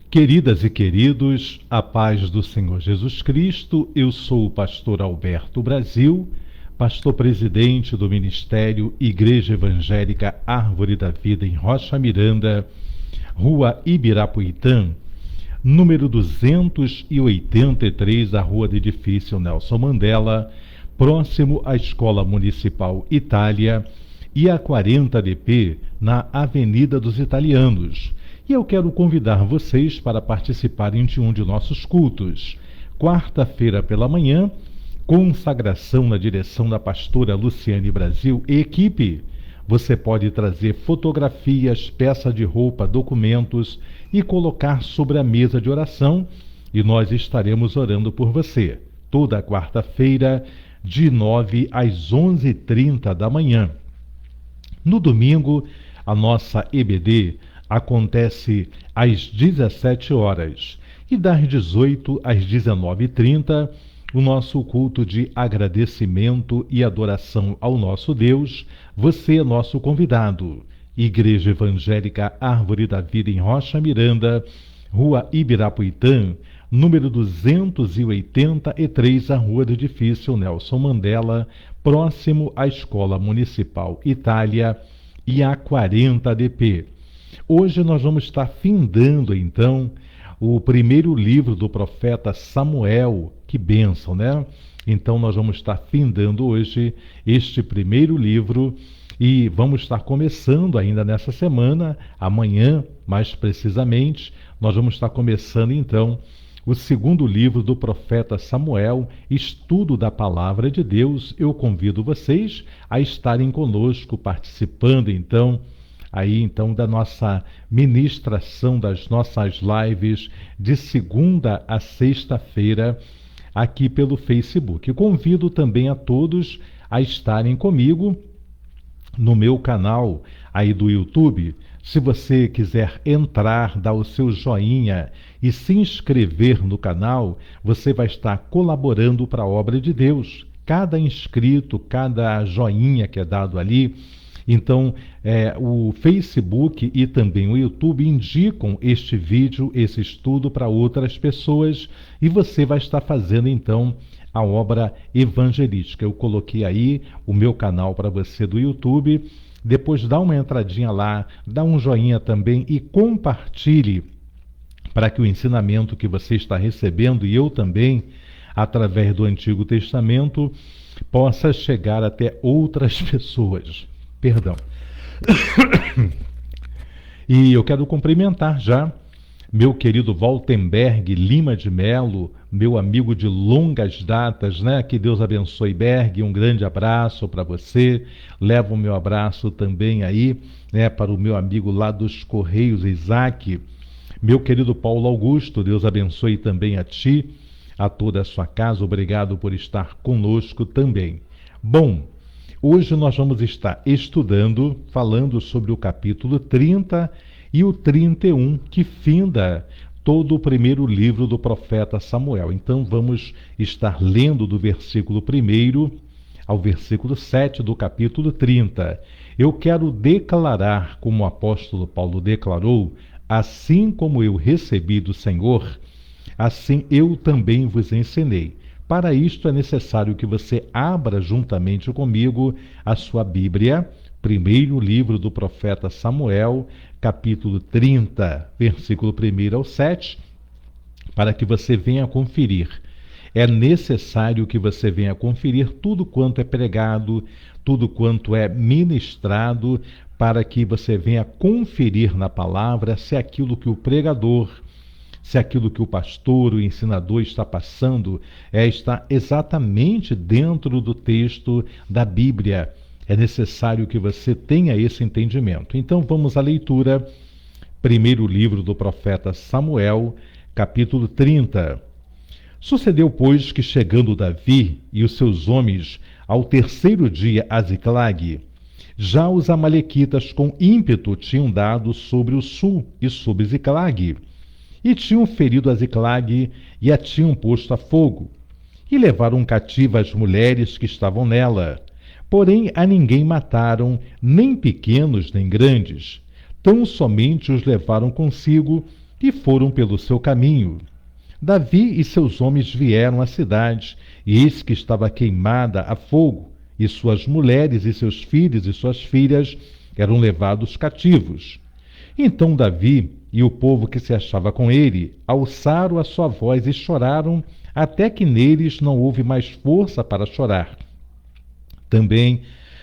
Queridas e queridos, a paz do Senhor Jesus Cristo, eu sou o pastor Alberto Brasil, pastor presidente do Ministério Igreja Evangélica Árvore da Vida em Rocha Miranda, Rua Ibirapuitã, número 283, da Rua do Edifício Nelson Mandela, próximo à Escola Municipal Itália, e a 40DP, na Avenida dos Italianos. E eu quero convidar vocês para participarem de um de nossos cultos. Quarta-feira pela manhã, consagração na direção da pastora Luciane Brasil e equipe. Você pode trazer fotografias, peça de roupa, documentos e colocar sobre a mesa de oração e nós estaremos orando por você. Toda quarta-feira, de 9 às 11h30 da manhã. No domingo, a nossa EBD acontece às 17 horas e das 18 às 19h30, o nosso culto de agradecimento e adoração ao nosso Deus. Você é nosso convidado. Igreja Evangélica Árvore da Vida em Rocha Miranda, Rua Ibirapuitã, número 283, a Rua do Edifício Nelson Mandela, próximo à Escola Municipal Itália e a 40DP. Hoje nós vamos estar findando, então, o primeiro livro do profeta Samuel. Que bênção, né? Então nós vamos estar findando hoje este primeiro livro e vamos estar começando ainda nessa semana, amanhã, mais precisamente, nós vamos estar começando, então, o segundo livro do profeta Samuel, estudo da palavra de Deus. Eu convido vocês a estarem conosco, participando, então, da nossa ministração, das nossas lives de segunda a sexta-feira aqui pelo Facebook. Convido também a todos a estarem comigo no meu canal aí do YouTube. Se você quiser entrar, dar o seu joinha e se inscrever no canal, você vai estar colaborando para a obra de Deus. Cada inscrito, cada joinha que é dado ali, então, o Facebook e também o YouTube indicam este vídeo, esse estudo para outras pessoas e você vai estar fazendo, então, a obra evangelística. Eu coloquei aí o meu canal para você do YouTube. Depois dá uma entradinha lá, dá um joinha também e compartilhe para que o ensinamento que você está recebendo e eu também, através do Antigo Testamento, possa chegar até outras pessoas. Perdão. E eu quero cumprimentar já meu querido Waltenberg Lima de Melo, meu amigo de longas datas, né? Que Deus abençoe, Berg, um grande abraço para você. Levo o meu abraço também aí, né, para o meu amigo lá dos Correios, Isaac. Meu querido Paulo Augusto, Deus abençoe também a ti, a toda a sua casa. Obrigado por estar conosco também. Bom, hoje nós vamos estar estudando, falando sobre o capítulo 30 e o 31, que finda todo o primeiro livro do profeta Samuel. Então vamos estar lendo do versículo 1 ao versículo 7 do capítulo 30. Eu quero declarar, como o apóstolo Paulo declarou, assim como eu recebi do Senhor, assim eu também vos ensinei. Para isto é necessário que você abra juntamente comigo a sua Bíblia, primeiro livro do profeta Samuel, capítulo 30, versículo 1 ao 7, para que você venha conferir. É necessário que você venha conferir tudo quanto é pregado, tudo quanto é ministrado, para que você venha conferir na palavra se aquilo que o pregador, se aquilo que o pastor, o ensinador está passando está exatamente dentro do texto da Bíblia. É necessário que você tenha esse entendimento. Então vamos à leitura. Primeiro livro do profeta Samuel, capítulo 30. Sucedeu, pois, que chegando Davi e os seus homens ao terceiro dia a Ziclague, já os amalequitas com ímpeto tinham dado sobre o sul e sobre Ziclague, e tinham ferido a Ziclague e a tinham posto a fogo, e levaram cativa as mulheres que estavam nela. Porém a ninguém mataram, nem pequenos nem grandes, tão somente os levaram consigo e foram pelo seu caminho. Davi e seus homens vieram à cidade, e eis que estava queimada a fogo, e suas mulheres e seus filhos e suas filhas eram levados cativos. Então Davi e o povo que se achava com ele alçaram a sua voz e choraram, até que neles não houve mais força para chorar. Também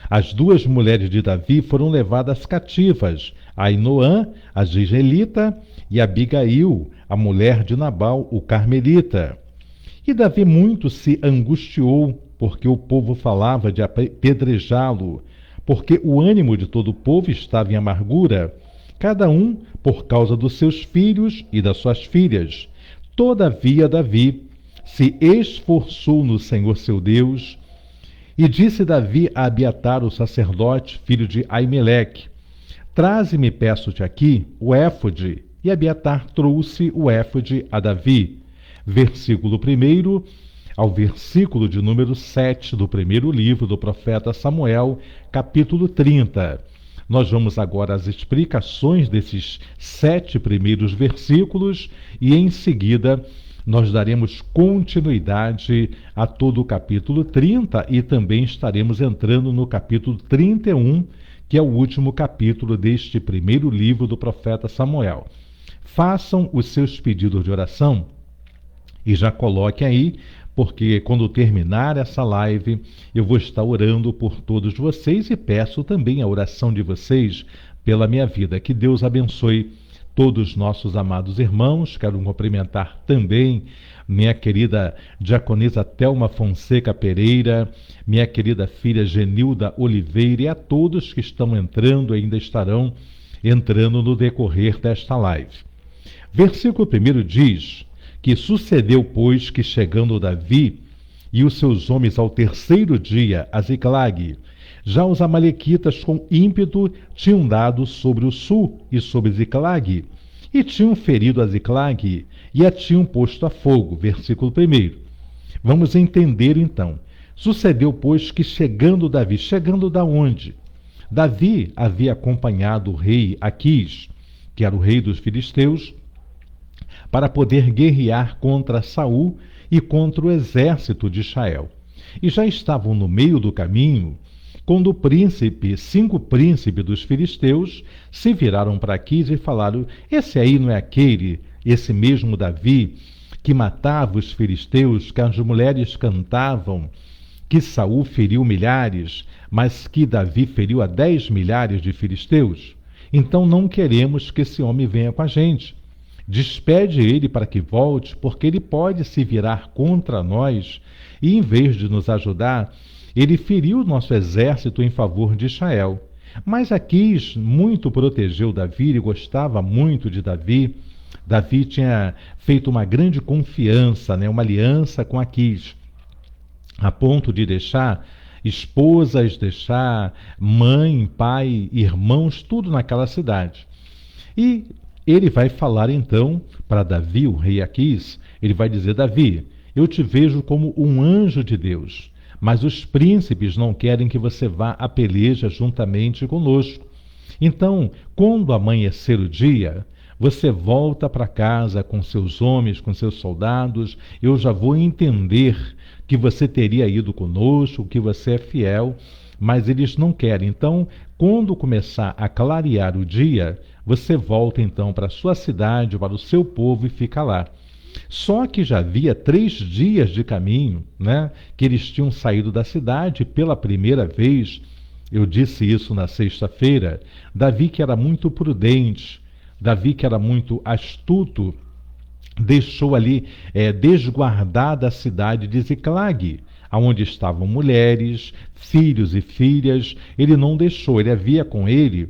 as duas mulheres de Davi foram levadas cativas, Ainoã, a Jezreelita, e Abigail, a mulher de Nabal, o carmelita. E Davi muito se angustiou, porque o povo falava de apedrejá-lo, porque o ânimo de todo o povo estava em amargura, cada um por causa dos seus filhos e das suas filhas. Todavia Davi se esforçou no Senhor seu Deus, e disse Davi a Abiatar, o sacerdote, filho de Aimeleque: traze-me, peço-te aqui, o éfode. E Abiatar trouxe o éfode a Davi. Versículo 1 ao versículo de número 7 do primeiro livro do profeta Samuel, capítulo 30. Nós vamos agora às explicações desses 7 primeiros versículos e, em seguida, nós daremos continuidade a todo o capítulo 30 e também estaremos entrando no capítulo 31, que é o último capítulo deste primeiro livro do profeta Samuel. Façam os seus pedidos de oração e já coloquem aí, porque quando terminar essa live eu vou estar orando por todos vocês e peço também a oração de vocês pela minha vida. Que Deus abençoe todos os nossos amados irmãos. Quero cumprimentar também minha querida diaconisa Thelma Fonseca Pereira, minha querida filha Genilda Oliveira e a todos que estão entrando, ainda estarão entrando no decorrer desta live. Versículo 1 diz que sucedeu, pois, que chegando Davi e os seus homens ao terceiro dia a Ziclague, já os amalequitas com ímpeto tinham dado sobre o sul e sobre Ziclague, e tinham ferido a Ziclague e a tinham posto a fogo. Versículo 1. Vamos entender então. Sucedeu, pois, que chegando Davi, chegando da onde? Davi havia acompanhado o rei Aquis, que era o rei dos filisteus, para poder guerrear contra Saul e contra o exército de Israel. E já estavam no meio do caminho, quando o príncipe, 5 príncipes dos filisteus, se viraram para Aquis e falaram: esse aí não é aquele, esse mesmo Davi, que matava os filisteus, que as mulheres cantavam, que Saul feriu milhares, mas que Davi feriu a 10 milhares de filisteus? Então não queremos que esse homem venha com a gente. Despede ele para que volte, porque ele pode se virar contra nós e, em vez de nos ajudar, ele feriu nosso exército em favor de Israel. Mas Aquis muito protegeu Davi e gostava muito de Davi. Davi tinha feito uma grande confiança, uma aliança com Aquis, a ponto de deixar esposas, deixar mãe, pai, irmãos, tudo naquela cidade. E ele vai falar então para Davi, o rei Aquis, ele vai dizer: Davi, eu te vejo como um anjo de Deus, mas os príncipes não querem que você vá à peleja juntamente conosco. Então, quando amanhecer o dia, você volta para casa com seus homens, com seus soldados, eu já vou entender que você teria ido conosco, que você é fiel, mas eles não querem. Então, quando começar a clarear o dia, você volta então para a sua cidade, para o seu povo e fica lá. Só que já havia 3 dias de caminho, que eles tinham saído da cidade pela primeira vez. Eu disse isso na sexta-feira. Davi, que era muito prudente, Davi, que era muito astuto, deixou ali desguardada a cidade de Ziclague, onde estavam mulheres, filhos e filhas. Ele não deixou, ele havia com ele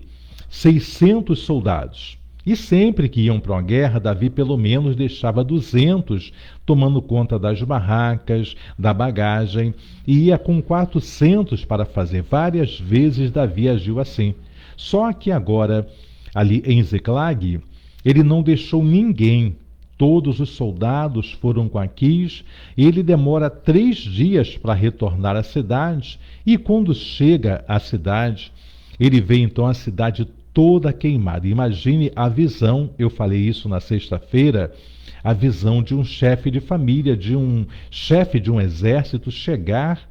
600 soldados. E sempre que iam para uma guerra, Davi pelo menos deixava 200 tomando conta das barracas, da bagagem, e ia com 400 para fazer. Várias vezes Davi agiu assim. Só que agora, ali em Ziclague, ele não deixou ninguém. Todos os soldados foram com Aquis. Ele demora 3 dias para retornar à cidade, e quando chega à cidade, ele vê então a cidade toda queimada. Imagine a visão, eu falei isso na sexta-feira, a visão de um chefe de família, de um chefe de um exército chegar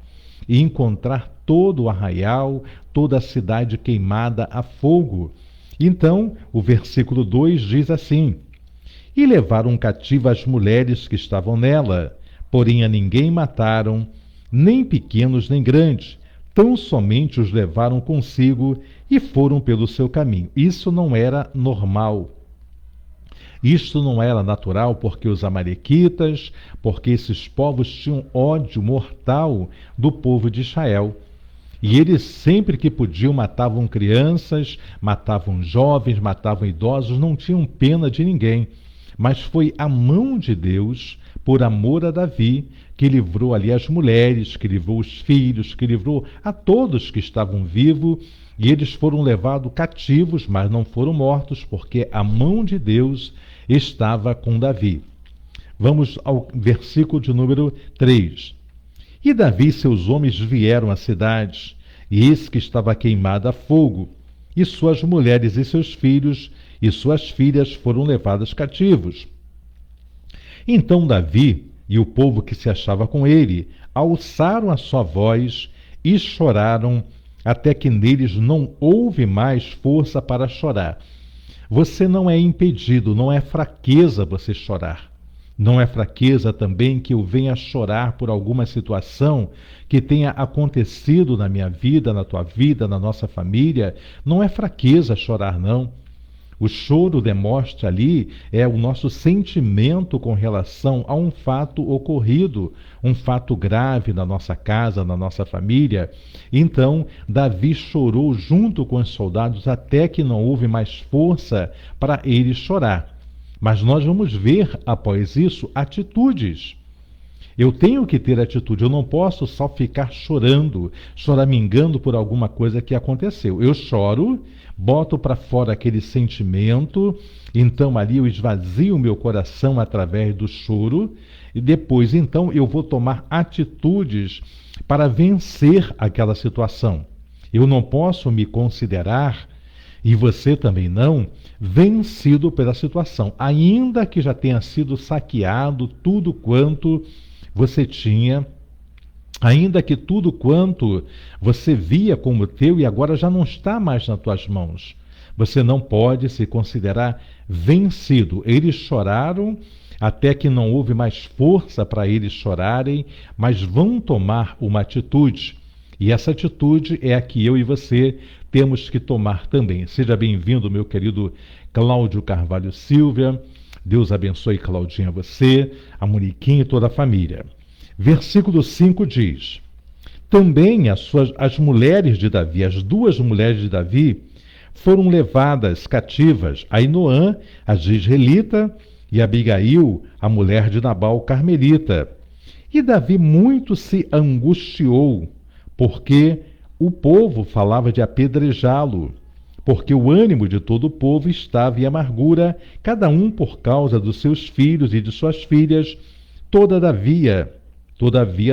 e encontrar todo o arraial, toda a cidade queimada a fogo. Então, o versículo 2 diz assim: e levaram cativo as mulheres que estavam nela, porém a ninguém mataram, nem pequenos nem grandes, tão somente os levaram consigo e foram pelo seu caminho. Isso não era normal. Isto não era natural porque os amalequitas, porque esses povos tinham ódio mortal do povo de Israel. E eles sempre que podiam matavam crianças, matavam jovens, matavam idosos, não tinham pena de ninguém. Mas foi a mão de Deus, por amor a Davi, que livrou ali as mulheres, que livrou os filhos, que livrou a todos que estavam vivos, e eles foram levados cativos, mas não foram mortos, porque a mão de Deus estava com Davi. Vamos ao versículo de número 3. E Davi e seus homens vieram à cidade, e eis que estava queimada a fogo, e suas mulheres e seus filhos e suas filhas foram levados cativos. Então Davi e o povo que se achava com ele alçaram a sua voz e choraram, até que neles não houve mais força para chorar. Você não é impedido, não é fraqueza você chorar. Não é fraqueza também que eu venha chorar por alguma situação que tenha acontecido na minha vida, na tua vida, na nossa família. Não é fraqueza chorar, não. O choro demonstra ali o nosso sentimento com relação a um fato ocorrido, um fato grave na nossa casa, na nossa família. Então, Davi chorou junto com os soldados até que não houve mais força para ele chorar. Mas nós vamos ver, após isso, atitudes. Eu tenho que ter atitude, eu não posso só ficar chorando, choramingando por alguma coisa que aconteceu. Eu choro, boto para fora aquele sentimento, então ali eu esvazio o meu coração através do choro, e depois então eu vou tomar atitudes para vencer aquela situação. Eu não posso me considerar, e você também não, vencido pela situação, ainda que já tenha sido saqueado tudo quanto você tinha, ainda que tudo quanto você via como teu e agora já não está mais nas tuas mãos. Você não pode se considerar vencido. Eles choraram até que não houve mais força para eles chorarem, mas vão tomar uma atitude. E essa atitude é a que eu e você temos que tomar também. Seja bem-vindo, meu querido Cláudio Carvalho Silva. Deus abençoe, Claudinha, você, a Moniquinha e toda a família. Versículo 5 diz: também as mulheres de Davi, as duas mulheres de Davi, foram levadas cativas, Ainoã, a jezreelita, e Abigail, a mulher de Nabal, carmelita. E Davi muito se angustiou, porque o povo falava de apedrejá-lo, porque o ânimo de todo o povo estava em amargura, cada um por causa dos seus filhos e de suas filhas. Todavia,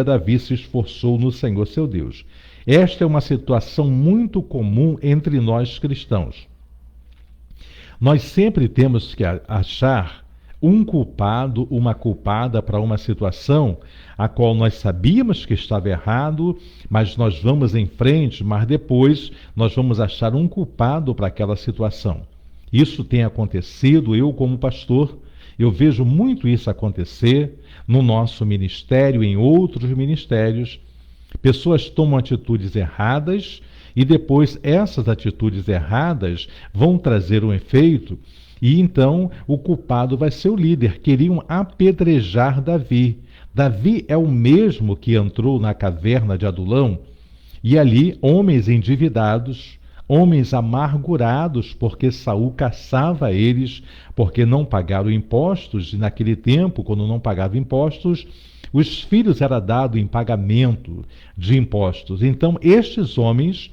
Davi se esforçou no Senhor seu Deus. Esta é uma situação muito comum entre nós cristãos. Nós sempre temos que achar um culpado, uma culpada para uma situação a qual nós sabíamos que estava errado, mas nós vamos em frente, mas depois nós vamos achar um culpado para aquela situação. Isso tem acontecido, eu como pastor, eu vejo muito isso acontecer no nosso ministério, em outros ministérios. Pessoas tomam atitudes erradas e depois essas atitudes erradas vão trazer um efeito e então o culpado vai ser o líder. Queriam apedrejar Davi. Davi é o mesmo que entrou na caverna de Adulão e ali homens endividados, homens amargurados porque Saul caçava eles porque não pagaram impostos, e naquele tempo, quando não pagava impostos, os filhos era dado em pagamento de impostos. Então, estes homens,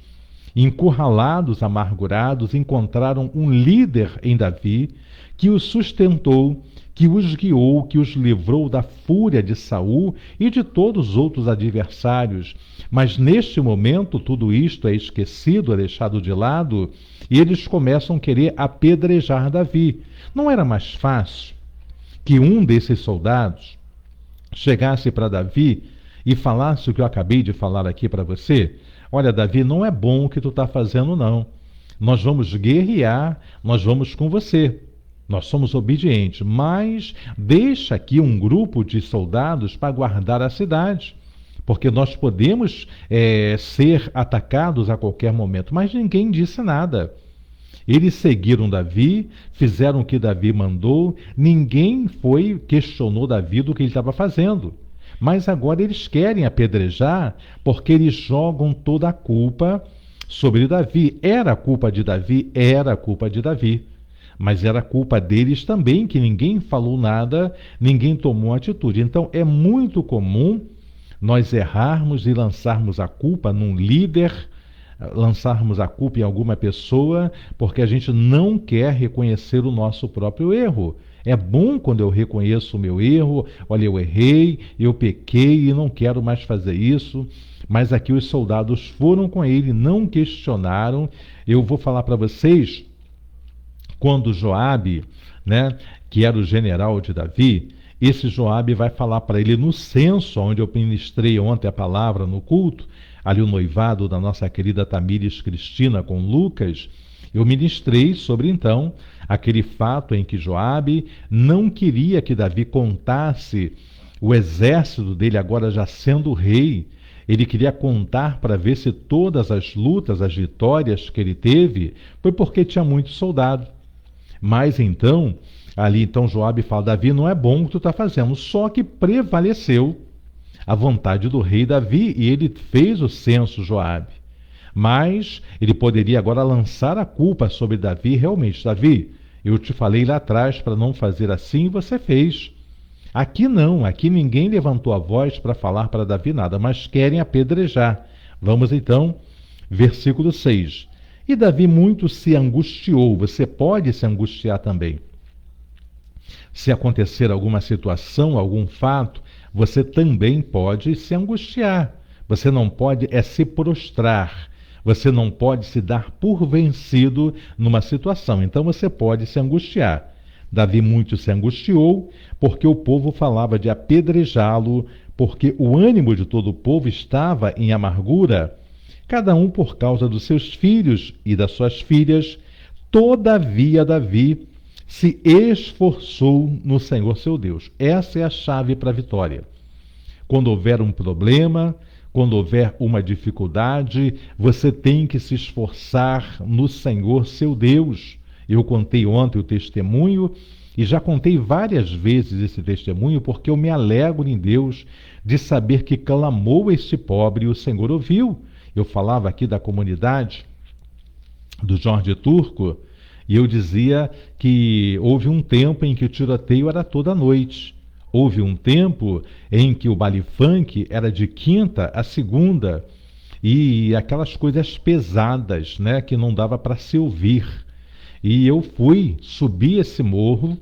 encurralados, amargurados, encontraram um líder em Davi que os sustentou, que os guiou, que os livrou da fúria de Saul e de todos os outros adversários. Mas neste momento tudo isto é esquecido, é deixado de lado, e eles começam a querer apedrejar Davi. Não era mais fácil que um desses soldados chegasse para Davi e falasse o que eu acabei de falar aqui para você? Olha, Davi, não é bom o que tu está fazendo, não. Nós vamos guerrear, nós vamos com você. Nós somos obedientes, mas deixa aqui um grupo de soldados para guardar a cidade, porque nós podemos ser atacados a qualquer momento. Mas ninguém disse nada. Eles seguiram Davi, fizeram o que Davi mandou, ninguém questionou Davi do que ele estava fazendo. Mas agora eles querem apedrejar porque eles jogam toda a culpa sobre Davi. Era a culpa de Davi? Era a culpa de Davi. Mas era culpa deles também, que ninguém falou nada, ninguém tomou atitude. Então é muito comum nós errarmos e lançarmos a culpa num líder, lançarmos a culpa em alguma pessoa, porque a gente não quer reconhecer o nosso próprio erro. É bom quando eu reconheço o meu erro, olha, eu errei, eu pequei e não quero mais fazer isso. Mas aqui os soldados foram com ele, não questionaram. Eu vou falar para vocês, quando Joabe, que era o general de Davi, esse Joabe vai falar para ele no censo, onde eu ministrei ontem a palavra no culto, ali o noivado da nossa querida Tamires Cristina com Lucas, eu ministrei sobre então aquele fato em que Joabe não queria que Davi contasse o exército dele agora já sendo rei. Ele queria contar para ver se todas as lutas, as vitórias que ele teve, foi porque tinha muito soldado. Mas então, Joabe fala, Davi, não é bom o que tu está fazendo, só que prevaleceu a vontade do rei Davi e ele fez o censo, Joabe. Mas ele poderia agora lançar a culpa sobre Davi, realmente, Davi, eu te falei lá atrás para não fazer assim e você fez. Aqui não, aqui ninguém levantou a voz para falar para Davi nada, mas querem apedrejar. Vamos então, versículo 6. E Davi muito se angustiou. Você pode se angustiar também. Se acontecer alguma situação, algum fato, você também pode se angustiar. Você não pode se prostrar. Você não pode se dar por vencido numa situação. Então você pode se angustiar. Davi muito se angustiou, porque o povo falava de apedrejá-lo, porque o ânimo de todo o povo estava em amargura, cada um por causa dos seus filhos e das suas filhas. Todavia Davi se esforçou no Senhor seu Deus. Essa é a chave para a vitória. Quando houver um problema, quando houver uma dificuldade, você tem que se esforçar no Senhor seu Deus. Eu contei ontem o testemunho e já contei várias vezes esse testemunho porque eu me alegro em Deus de saber que clamou este pobre e o Senhor ouviu. Eu falava aqui da comunidade do Jorge Turco e eu dizia que houve um tempo em que o tiroteio era toda noite. Houve um tempo em que o baile funk era de quinta a segunda e aquelas coisas pesadas, que não dava para se ouvir. E eu subi esse morro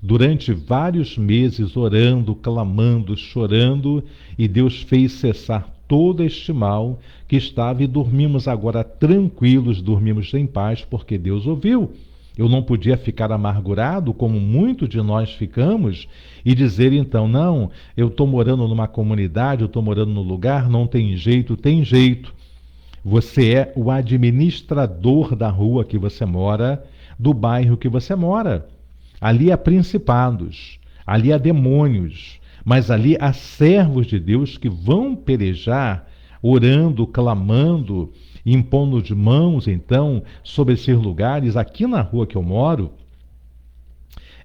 durante vários meses orando, clamando, chorando, e Deus fez cessar todo este mal que estava e dormimos agora tranquilos, dormimos em paz, porque Deus ouviu. Eu não podia ficar amargurado, como muitos de nós ficamos, e dizer então, não, eu estou morando numa comunidade, eu estou morando num lugar, não tem jeito, tem jeito. Você é o administrador da rua que você mora, do bairro que você mora. Ali há principados, ali há demônios, mas ali há servos de Deus que vão pelejar, orando, clamando, impondo de mãos, então, sobre esses lugares. Aqui na rua que eu moro,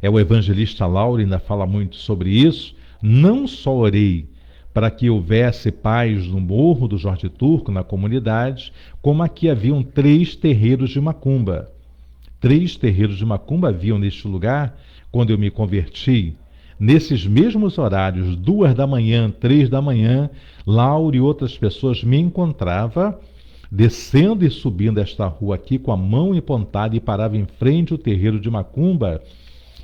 o evangelista Lauro ainda fala muito sobre isso. Não só orei para que houvesse paz no morro do Jorge Turco, na comunidade, como aqui haviam 3 terreiros de macumba. 3 terreiros de macumba haviam neste lugar, quando eu me converti. Nesses mesmos horários, 2 da manhã, 3 da manhã, Lauro e outras pessoas me encontravam descendo e subindo esta rua aqui com a mão empontada e parava em frente ao terreiro de macumba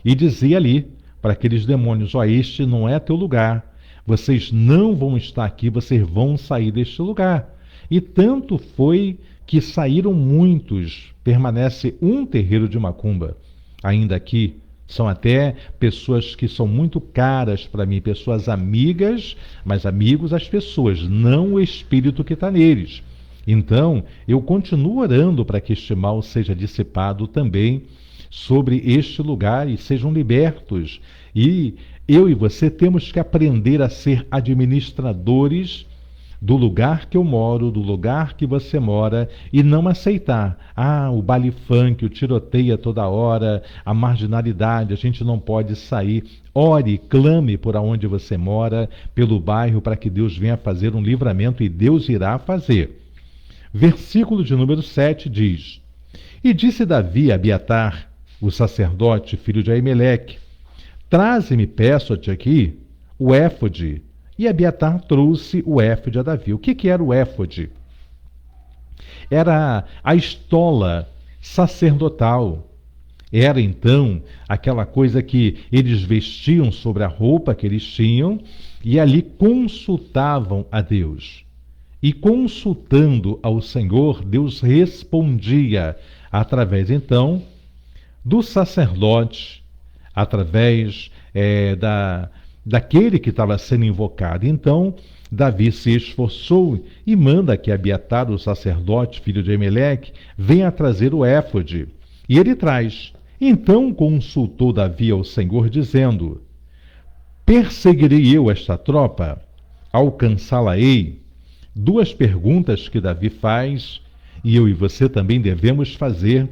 e dizia ali, para aqueles demônios: ó, este não é teu lugar, vocês não vão estar aqui, vocês vão sair deste lugar. E tanto foi que saíram muitos, permanece um terreiro de macumba ainda aqui. São até pessoas que são muito caras para mim, pessoas amigas, mas amigos as pessoas, não o espírito que está neles. Então, eu continuo orando para que este mal seja dissipado também sobre este lugar e sejam libertos. E eu e você temos que aprender a ser administradores do lugar que eu moro, do lugar que você mora, e não aceitar, o baile funk, o tiroteio a toda hora, a marginalidade, a gente não pode sair. Ore, clame por onde você mora, pelo bairro, para que Deus venha fazer um livramento, e Deus irá fazer. Versículo de número 7 diz: E disse Davi a Abiatar, o sacerdote, filho de Aimeleque: Traze-me, peço-te aqui, o éfode. E Abiatar trouxe o éfode a Davi. O que era o éfode? Era a estola sacerdotal. Era então aquela coisa que eles vestiam sobre a roupa que eles tinham e ali consultavam a Deus. E consultando ao Senhor, Deus respondia através então do sacerdote, através daquele que estava sendo invocado. Então, Davi se esforçou e manda que Abiatar, o sacerdote, filho de Aimeleque, venha trazer o éfode. E ele traz. Então consultou Davi ao Senhor, dizendo: Perseguirei eu esta tropa? Alcançá-la-ei? Duas perguntas que Davi faz, e eu e você também devemos fazer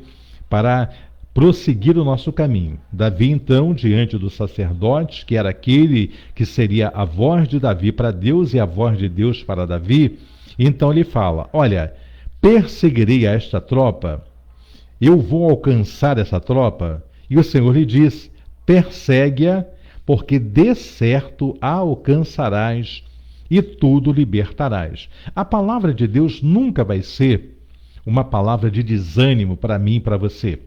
para prosseguir o nosso caminho. Davi, então, diante do sacerdote, que era aquele que seria a voz de Davi para Deus e a voz de Deus para Davi, então ele fala: olha, perseguirei a esta tropa, eu vou alcançar essa tropa. E o Senhor lhe diz: persegue-a, porque de certo a alcançarás e tudo libertarás. A palavra de Deus nunca vai ser uma palavra de desânimo para mim e para você.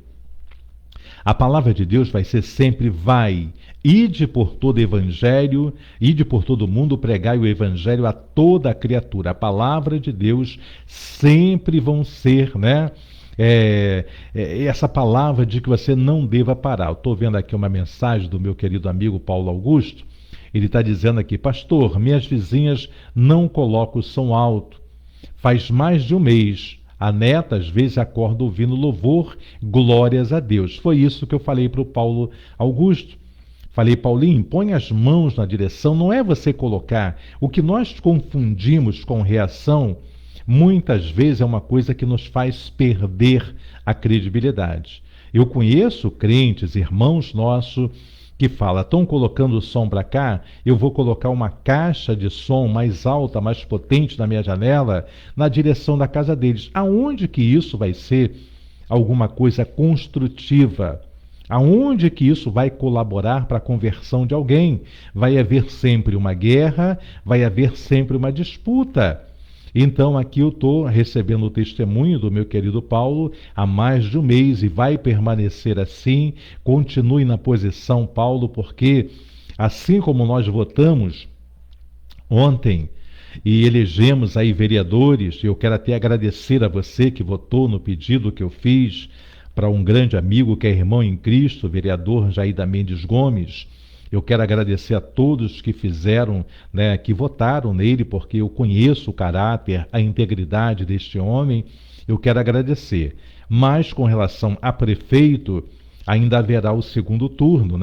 A palavra de Deus vai ser sempre: vai, ide por todo evangelho, ide por todo mundo, pregai o evangelho a toda a criatura. A palavra de Deus sempre vão ser, essa palavra de que você não deva parar. Eu estou vendo aqui uma mensagem do meu querido amigo Paulo Augusto. Ele está dizendo aqui: pastor, minhas vizinhas não colocam o som alto. Faz mais de um mês. A neta, às vezes, acorda ouvindo louvor, glórias a Deus. Foi isso que eu falei para o Paulo Augusto. Falei: Paulinho, põe as mãos na direção, não é você colocar. O que nós confundimos com reação, muitas vezes é uma coisa que nos faz perder a credibilidade. Eu conheço crentes, irmãos nossos, que fala: estão colocando o som para cá, eu vou colocar uma caixa de som mais alta, mais potente na minha janela, na direção da casa deles. Aonde que isso vai ser alguma coisa construtiva? Aonde que isso vai colaborar para a conversão de alguém? Vai haver sempre uma guerra, vai haver sempre uma disputa. Então aqui eu estou recebendo o testemunho do meu querido Paulo há mais de um mês e vai permanecer assim. Continue na posição, Paulo, porque assim como nós votamos ontem e elegemos aí vereadores, eu quero até agradecer a você que votou no pedido que eu fiz para um grande amigo que é irmão em Cristo, o vereador Jair da Mendes Gomes. Eu quero agradecer a todos que fizeram, que votaram nele, porque eu conheço o caráter, a integridade deste homem. Eu quero agradecer. Mas com relação a prefeito, ainda haverá o segundo turno,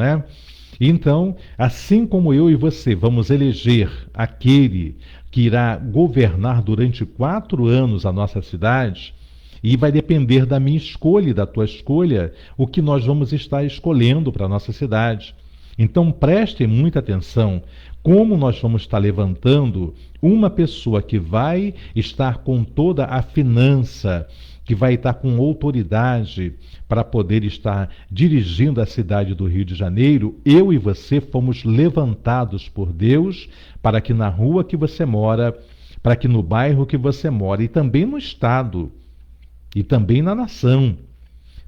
Então, assim como eu e você vamos eleger aquele que irá governar durante 4 anos a nossa cidade, e vai depender da minha escolha e da tua escolha, o que nós vamos estar escolhendo para a nossa cidade. Então prestem muita atenção como nós vamos estar levantando uma pessoa que vai estar com toda a finança, que vai estar com autoridade para poder estar dirigindo a cidade do Rio de Janeiro. Eu e você fomos levantados por Deus para que na rua que você mora, para que no bairro que você mora e também no estado e também na nação,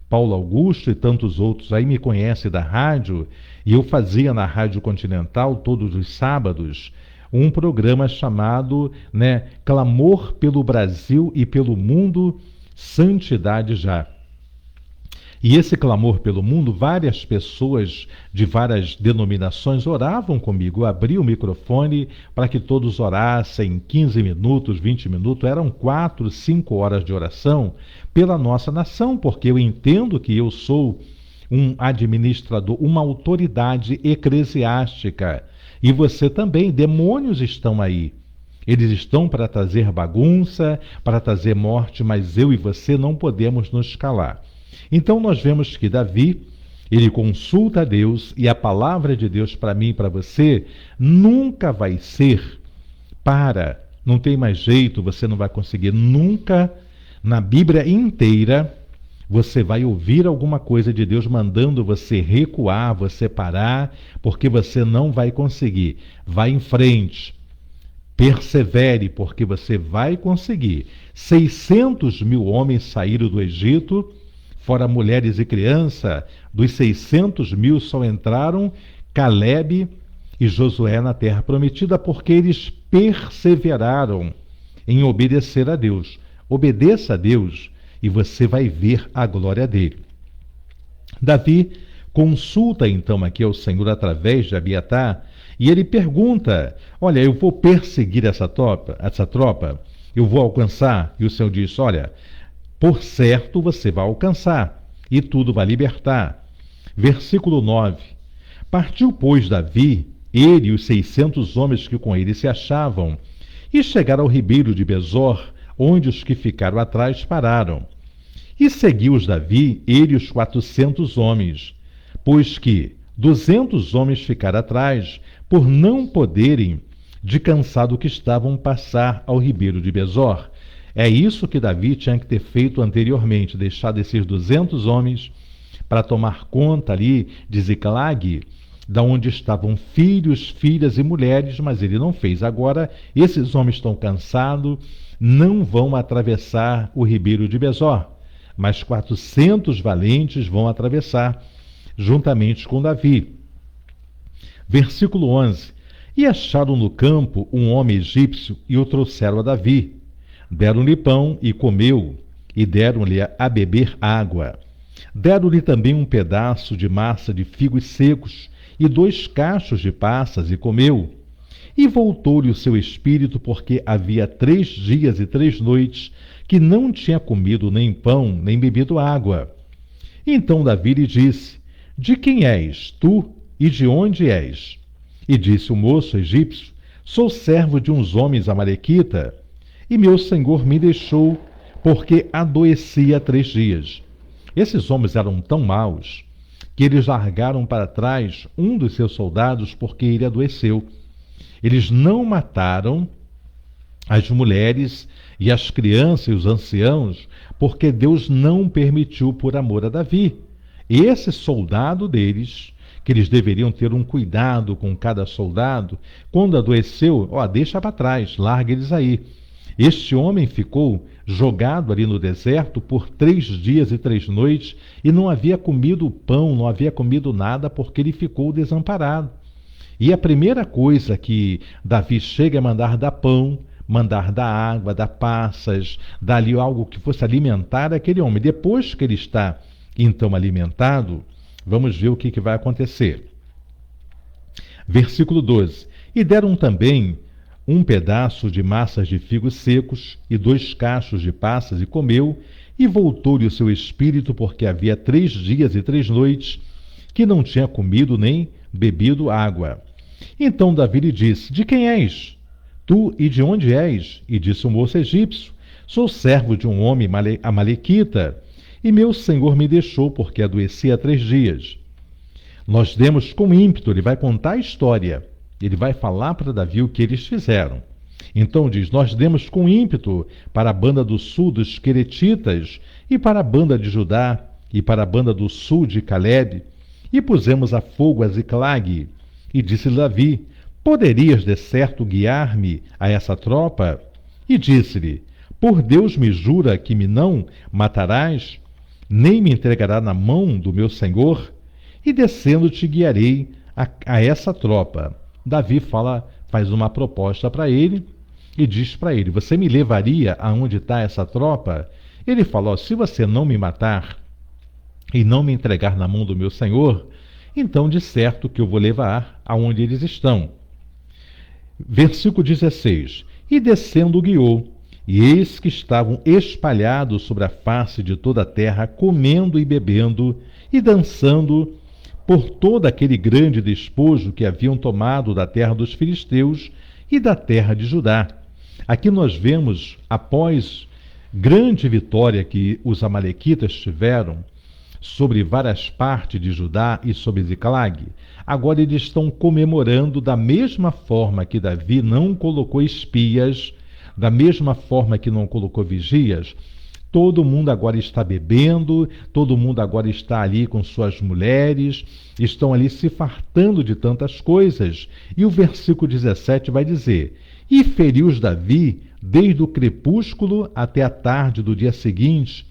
Paulo Augusto e tantos outros aí me conhecem da rádio, e eu fazia na Rádio Continental, todos os sábados, um programa chamado, Clamor pelo Brasil e pelo Mundo, Santidade Já. E esse clamor pelo mundo, várias pessoas de várias denominações oravam comigo. Eu abri o microfone para que todos orassem 15 minutos, 20 minutos. Eram 4, 5 horas de oração pela nossa nação, porque eu entendo que eu sou um administrador, uma autoridade eclesiástica. E você também, demônios estão aí. Eles estão para trazer bagunça, para trazer morte, mas eu e você não podemos nos calar. Então nós vemos que Davi, ele consulta a Deus, e a palavra de Deus para mim e para você nunca vai ser não tem mais jeito, você não vai conseguir. Nunca na Bíblia inteira você vai ouvir alguma coisa de Deus mandando você recuar, você parar, porque você não vai conseguir. Vá em frente, persevere, porque você vai conseguir. 600 mil homens saíram do Egito, fora mulheres e crianças. Dos 600 mil só entraram Calebe e Josué na terra prometida, porque eles perseveraram em obedecer a Deus. Obedeça a Deus e você vai ver a glória dele. Davi consulta então aqui ao Senhor através de Abiatar, e ele pergunta: olha, eu vou perseguir essa tropa, eu vou alcançar? E o Senhor diz: olha, por certo você vai alcançar, e tudo vai libertar. Versículo 9. Partiu, pois, Davi, ele e os 600 homens que com ele se achavam, e chegaram ao ribeiro de Besor, onde os que ficaram atrás pararam. E seguiu-os Davi, ele e os 400 homens, pois que 200 homens ficaram atrás, por não poderem, de cansado que estavam, passar ao ribeiro de Besor. É isso que Davi tinha que ter feito anteriormente, deixado esses 200 homens para tomar conta ali de Ziclag, da onde estavam filhos, filhas e mulheres, mas ele não fez. Agora, esses homens estão cansados, não vão atravessar o ribeiro de Besor, mas 400 valentes vão atravessar, juntamente com Davi. Versículo 11. E acharam no campo um homem egípcio e o trouxeram a Davi. Deram-lhe pão e comeu, e deram-lhe a beber água. Deram-lhe também um pedaço de massa de figos secos e 2 cachos de passas, e comeu. E voltou-lhe o seu espírito, porque havia 3 dias e 3 noites que não tinha comido nem pão, nem bebido água. Então Davi lhe disse: de quem és tu e de onde és? E disse o moço egípcio: sou servo de uns homens amalequita, e meu senhor me deixou, porque adoecia 3 dias. Esses homens eram tão maus que eles largaram para trás um dos seus soldados, porque ele adoeceu. Eles não mataram as mulheres e as crianças e os anciãos, porque Deus não permitiu, por amor a Davi. Esse soldado deles, que eles deveriam ter um cuidado com cada soldado, quando adoeceu, deixa para trás, larga eles aí. Este homem ficou jogado ali no deserto por 3 dias e 3 noites e não havia comido pão, não havia comido nada, porque ele ficou desamparado. E a primeira coisa que Davi chega é mandar dar pão, mandar dar água, dar passas, dar ali algo que fosse alimentar aquele homem. Depois que ele está então alimentado, vamos ver o que vai acontecer. Versículo 12. E deram também um pedaço de massas de figos secos e 2 cachos de passas, e comeu, e voltou-lhe o seu espírito, porque havia 3 dias e 3 noites que não tinha comido nem bebido água. Então Davi lhe disse: de quem és? Tu e de onde és? E disse o moço egípcio: sou servo de um homem amalequita, e meu senhor me deixou, porque adoecia 3 dias. Nós demos com ímpeto, ele vai contar a história. Ele vai falar para Davi o que eles fizeram. Então diz: nós demos com ímpeto para a banda do sul dos Queretitas, e para a banda de Judá, e para a banda do sul de Calebe, e pusemos a fogo a Ziclag. E disse Davi: poderias de certo guiar-me a essa tropa? E disse-lhe: por Deus me jura que me não matarás? nem me entregará na mão do meu senhor? E descendo te guiarei a essa tropa. Davi faz uma proposta para ele e diz para ele: você me levaria aonde está essa tropa? Ele falou: se você não me matar e não me entregar na mão do meu senhor, então de certo que eu vou levar aonde eles estão. Versículo 16: e descendo guiou, e eis que estavam espalhados sobre a face de toda a terra, comendo e bebendo e dançando por todo aquele grande despojo que haviam tomado da terra dos filisteus e da terra de Judá. Aqui nós vemos, após grande vitória que os amalequitas tiveram sobre várias partes de Judá e sobre Ziclag, agora eles estão comemorando da mesma forma que Davi não colocou espias, da mesma forma que não colocou vigias. Todo mundo agora está bebendo, todo mundo agora está ali com suas mulheres, estão ali se fartando de tantas coisas. E o versículo 17 vai dizer: e feriu-os Davi desde o crepúsculo até a tarde do dia seguinte,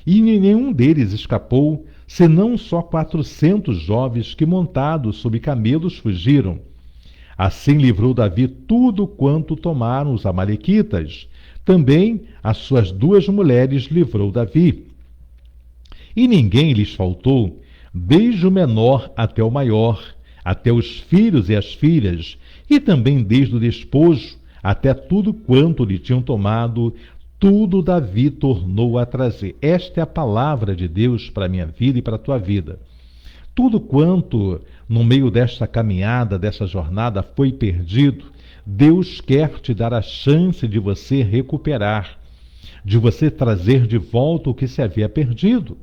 e nenhum deles escapou, senão só 400 jovens que, montados sobre camelos, fugiram. Assim livrou Davi tudo quanto tomaram os amalequitas. Também as suas 2 mulheres livrou Davi. E ninguém lhes faltou, desde o menor até o maior, até os filhos e as filhas, e também desde o despojo até tudo quanto lhe tinham tomado, tudo Davi tornou a trazer. Esta é a palavra de Deus para a minha vida e para a tua vida. Tudo quanto no meio desta caminhada, dessa jornada, foi perdido, Deus quer te dar a chance de você recuperar, de você trazer de volta o que se havia perdido.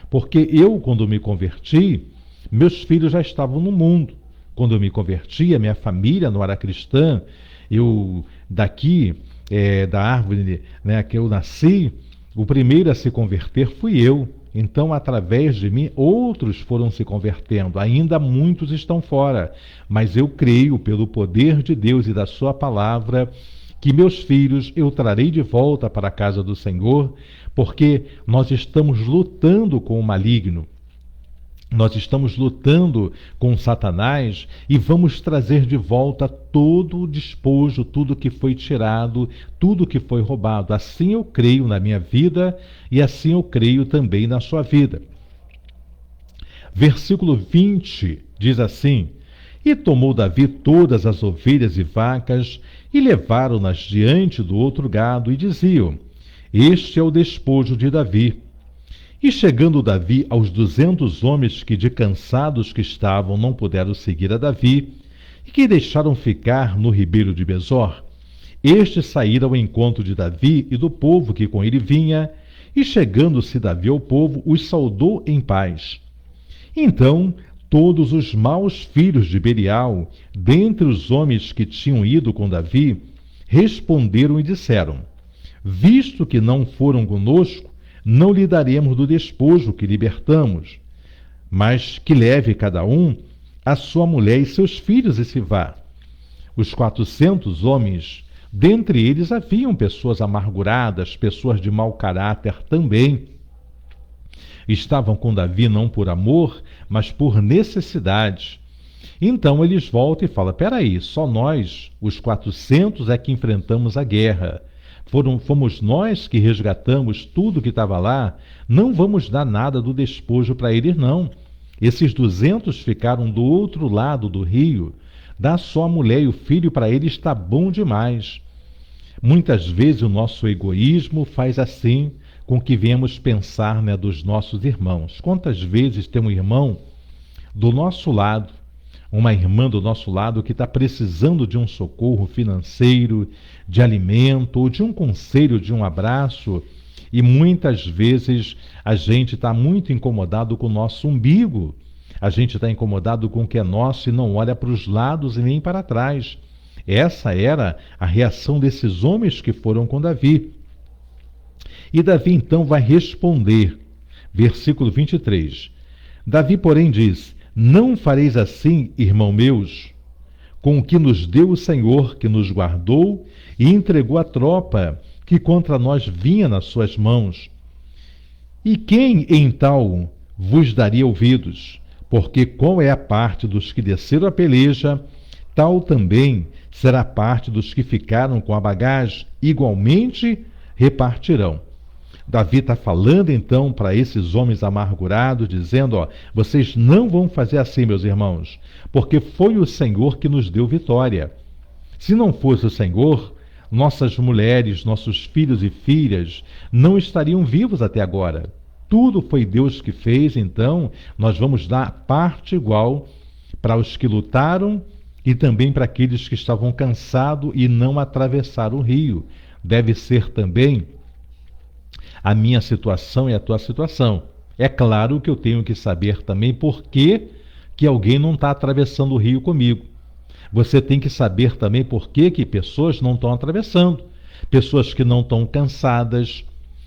Porque eu, quando me converti, meus filhos já estavam no mundo. Quando eu me converti, a minha família não era cristã. Eu, da árvore, né, que eu nasci, o primeiro a se converter fui eu. Então, através de mim, outros foram se convertendo. Ainda muitos estão fora. Mas eu creio, pelo poder de Deus e da sua palavra, que meus filhos eu trarei de volta para a casa do Senhor, porque nós estamos lutando com o maligno. Nós estamos lutando com Satanás e vamos trazer de volta todo o despojo, tudo que foi tirado, tudo que foi roubado. Assim eu creio na minha vida e assim eu creio também na sua vida. Versículo 20 diz assim: e tomou Davi todas as ovelhas e vacas e levaram-nas diante do outro gado e diziam: este é o despojo de Davi. E chegando Davi aos 200 homens que de cansados que estavam não puderam seguir a Davi, e que deixaram ficar no ribeiro de Besor, estes saíram ao encontro de Davi e do povo que com ele vinha, e chegando-se Davi ao povo, os saudou em paz. Então todos os maus filhos de Belial, dentre os homens que tinham ido com Davi, responderam e disseram: visto que não foram conosco, não lhe daremos do despojo que libertamos, mas que leve cada um a sua mulher e seus filhos e se vá. Os 400 homens, dentre eles haviam pessoas amarguradas, pessoas de mau caráter também. Estavam com Davi não por amor, mas por necessidade. Então eles voltam e falam: peraí, só nós, os 400, é que enfrentamos a guerra. Fomos nós que resgatamos tudo que estava lá, não vamos dar nada do despojo para eles, não. Esses 200 ficaram do outro lado do rio, dá só a mulher e o filho para eles, está bom demais. Muitas vezes o nosso egoísmo faz assim com que venhamos pensar, né, dos nossos irmãos. Quantas vezes tem um irmão do nosso lado, uma irmã do nosso lado que está precisando de um socorro financeiro, de alimento, ou de um conselho, de um abraço, e muitas vezes a gente está muito incomodado com o nosso umbigo, a gente está incomodado com o que é nosso e não olha para os lados e nem para trás. Essa era a reação desses homens que foram com Davi. E Davi então vai responder, versículo 23. Davi, porém, diz: não fareis assim, irmão meus, com o que nos deu o Senhor, que nos guardou e entregou a tropa que contra nós vinha nas suas mãos. E quem em tal vos daria ouvidos? Porque qual é a parte dos que desceram a peleja, tal também será a parte dos que ficaram com a bagagem, igualmente repartirão. Davi está falando então para esses homens amargurados, dizendo, vocês não vão fazer assim, meus irmãos, porque foi o Senhor que nos deu vitória. Se não fosse o Senhor, nossas mulheres, nossos filhos e filhas não estariam vivos até agora. Tudo foi Deus que fez, então nós vamos dar parte igual para os que lutaram e também para aqueles que estavam cansados e não atravessaram o rio. Deve ser também a minha situação e a tua situação. É claro que eu tenho que saber também por que alguém não está atravessando o rio comigo. Você tem que saber também por que pessoas não estão atravessando. Pessoas que não estão cansadas,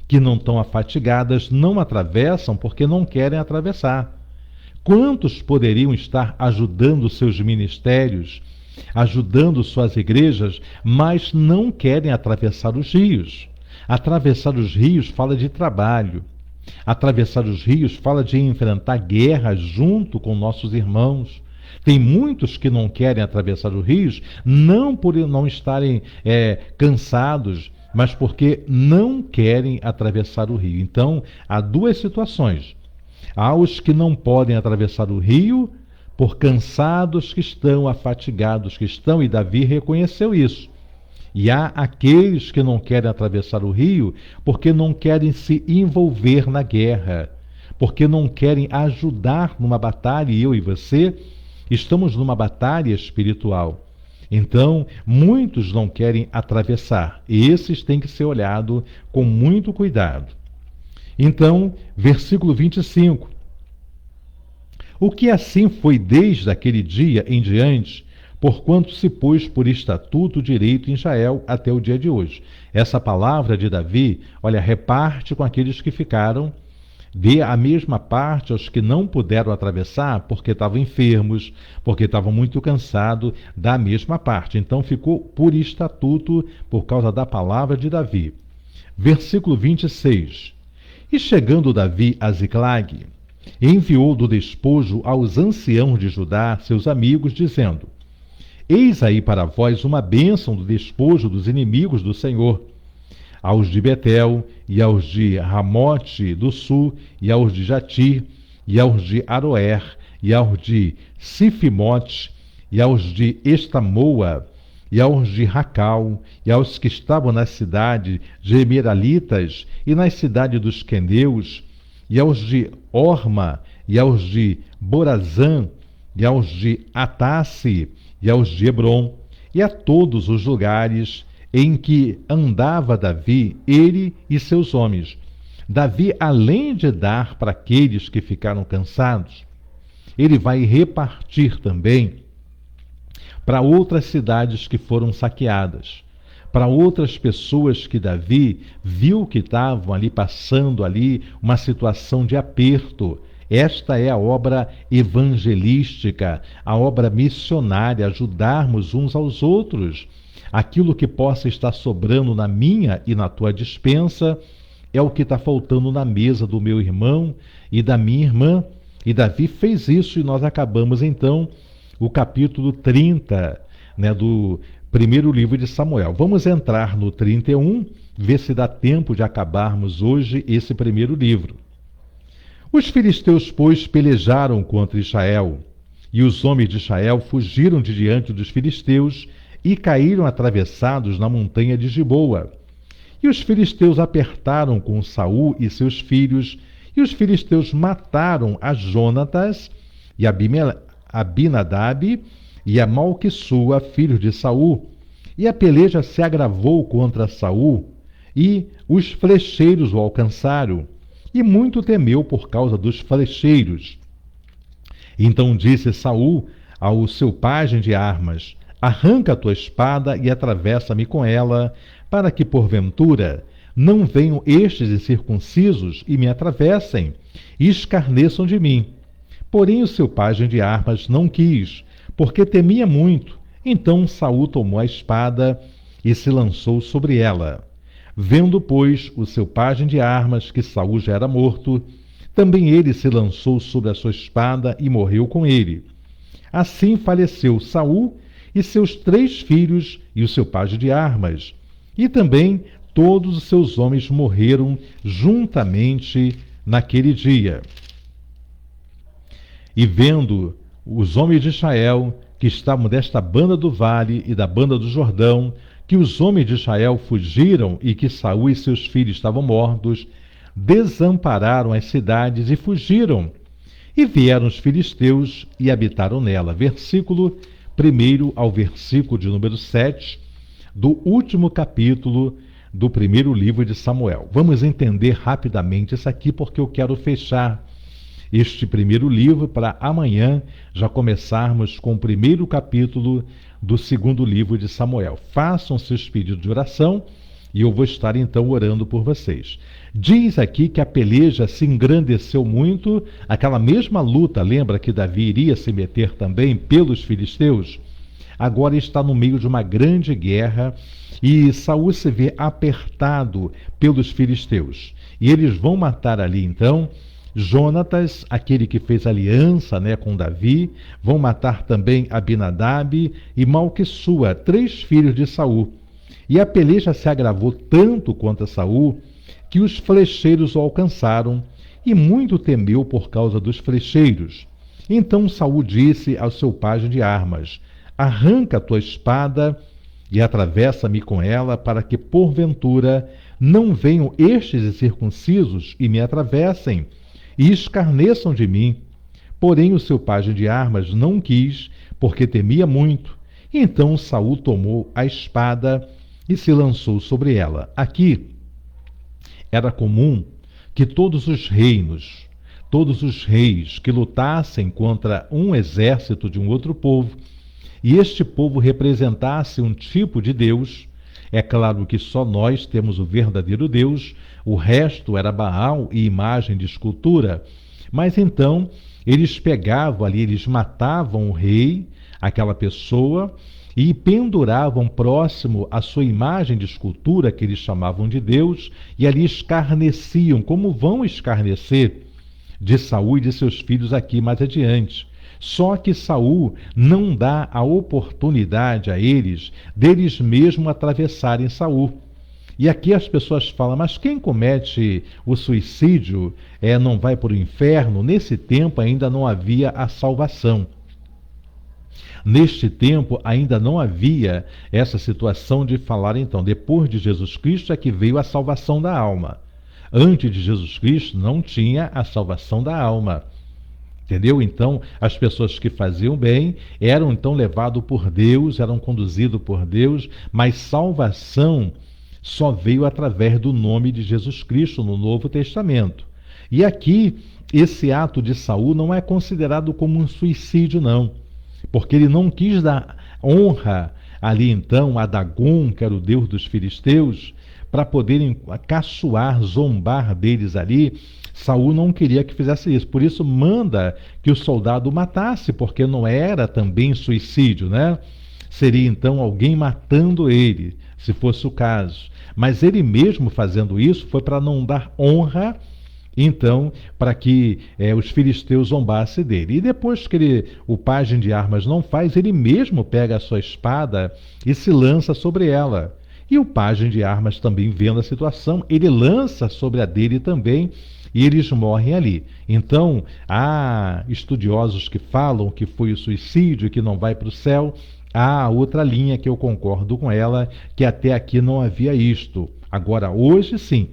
que não estão afatigadas, não atravessam porque não querem atravessar. Quantos poderiam estar ajudando seus ministérios, ajudando suas igrejas, mas não querem atravessar os rios? Atravessar os rios fala de trabalho. Atravessar os rios fala de enfrentar guerras junto com nossos irmãos. Tem muitos que não querem atravessar os rios, não por não estarem cansados, mas porque não querem atravessar o rio. Então, há duas situações. Há os que não podem atravessar o rio por cansados que estão, afatigados que estão, e Davi reconheceu isso. E há aqueles que não querem atravessar o rio porque não querem se envolver na guerra, porque não querem ajudar numa batalha, e eu e você estamos numa batalha espiritual. Então, muitos não querem atravessar, e esses têm que ser olhados com muito cuidado. Então, versículo 25. O que assim foi desde aquele dia em diante, porquanto se pôs por estatuto o direito em Israel até o dia de hoje. Essa palavra de Davi, reparte com aqueles que ficaram, dê a mesma parte aos que não puderam atravessar porque estavam enfermos, porque estavam muito cansados, dá a mesma parte. Então ficou por estatuto por causa da palavra de Davi. Versículo 26. E chegando Davi a Ziclag, enviou do despojo aos anciãos de Judá, seus amigos, dizendo: Eis aí para vós uma bênção do despojo dos inimigos do Senhor. Aos de Betel, e aos de Ramote do sul, e aos de Jatir, e aos de Aroer, e aos de Sifimote, e aos de Estamoa, e aos de Racal, e aos que estavam na cidade de Emeralitas, e na cidade dos Queneus, e aos de Orma, e aos de Borazã, e aos de Atasse, e aos de Hebron, e a todos os lugares em que andava Davi, ele e seus homens. Davi, além de dar para aqueles que ficaram cansados, ele vai repartir também para outras cidades que foram saqueadas, para outras pessoas que Davi viu que estavam ali passando ali uma situação de aperto. Esta é a obra evangelística, a obra missionária, ajudarmos uns aos outros. Aquilo que possa estar sobrando na minha e na tua despensa é o que está faltando na mesa do meu irmão e da minha irmã. E Davi fez isso, e nós acabamos então o capítulo 30, do primeiro livro de Samuel. Vamos entrar no 31, ver se dá tempo de acabarmos hoje esse primeiro livro. Os filisteus, pois, pelejaram contra Israel, e os homens de Israel fugiram de diante dos filisteus e caíram atravessados na montanha de Giboa. E os filisteus apertaram com Saul e seus filhos, e os filisteus mataram a Jonatas e Abinadab e a Malquissua, filhos de Saul. E a peleja se agravou contra Saul, e os flecheiros o alcançaram, e muito temeu por causa dos flecheiros. Então disse Saul ao seu pajem de armas: Arranca a tua espada e atravessa-me com ela, para que, porventura, não venham estes incircuncisos e me atravessem, e escarneçam de mim. Porém o seu pajem de armas não quis, porque temia muito. Então Saul tomou a espada e se lançou sobre ela. Vendo, pois, o seu pajem de armas que Saul já era morto, também ele se lançou sobre a sua espada e morreu com ele. Assim faleceu Saul e seus 3 filhos e o seu pajem de armas, e também todos os seus homens morreram juntamente naquele dia. E vendo os homens de Israel, que estavam desta banda do vale e da banda do Jordão, que os homens de Israel fugiram e que Saul e seus filhos estavam mortos, desampararam as cidades e fugiram. E vieram os filisteus e habitaram nela. Versículo 1 ao versículo de número 7, do último capítulo do primeiro livro de Samuel. Vamos entender rapidamente isso aqui, porque eu quero fechar este primeiro livro para amanhã já começarmos com o primeiro capítulo do segundo livro de Samuel. Façam seus pedidos de oração e eu vou estar então orando por vocês. Diz aqui que a peleja se engrandeceu muito, aquela mesma luta, lembra que Davi iria se meter também pelos filisteus? Agora está no meio de uma grande guerra e Saul se vê apertado pelos filisteus. E eles vão matar ali então Jonatas, aquele que fez aliança, com Davi, vão matar também Abinadab e Malquissua, 3 filhos de Saul. E a peleja se agravou tanto contra Saul que os flecheiros o alcançaram e muito temeu por causa dos flecheiros. Então Saul disse ao seu pajem de armas: arranca a tua espada e atravessa-me com ela, para que porventura não venham estes incircuncisos e me atravessem e escarneçam de mim. Porém o seu pajem de armas não quis, porque temia muito. Então Saul tomou a espada e se lançou sobre ela. Aqui era comum que todos os reinos, todos os reis que lutassem contra um exército de um outro povo, e este povo representasse um tipo de Deus. É claro que só nós temos o verdadeiro Deus, o resto era Baal e imagem de escultura. Mas então eles pegavam ali, eles matavam o rei, aquela pessoa, e penduravam próximo à sua imagem de escultura, que eles chamavam de Deus, e ali escarneciam, como vão escarnecer de Saul e de seus filhos aqui mais adiante. Só que Saul não dá a oportunidade a eles deles mesmos atravessarem Saul. E aqui as pessoas falam, mas quem comete o suicídio não vai para o inferno? Nesse tempo ainda não havia a salvação. Neste tempo ainda não havia essa situação de falar, então, depois de Jesus Cristo é que veio a salvação da alma. Antes de Jesus Cristo não tinha a salvação da alma. Entendeu? Então, as pessoas que faziam bem eram então levadas por Deus, eram conduzidas por Deus, mas salvação só veio através do nome de Jesus Cristo no Novo Testamento. E aqui, esse ato de Saul não é considerado como um suicídio, não, porque ele não quis dar honra ali então a Dagom, que era o deus dos filisteus, para poderem caçoar, zombar deles ali. Saul não queria que fizesse isso, por isso manda que o soldado matasse, porque não era também suicídio, né? Seria então alguém matando ele, se fosse o caso. Mas ele mesmo fazendo isso foi para não dar honra, então, para que os filisteus zombassem dele. E depois que o pajem de armas não faz, ele mesmo pega a sua espada e se lança sobre ela. E o pajem de armas também, vendo a situação, ele lança sobre a dele também, e eles morrem ali. Então, há estudiosos que falam que foi o suicídio, que não vai para o céu. Há outra linha que eu concordo com ela, que até aqui não havia isto. Agora, hoje sim,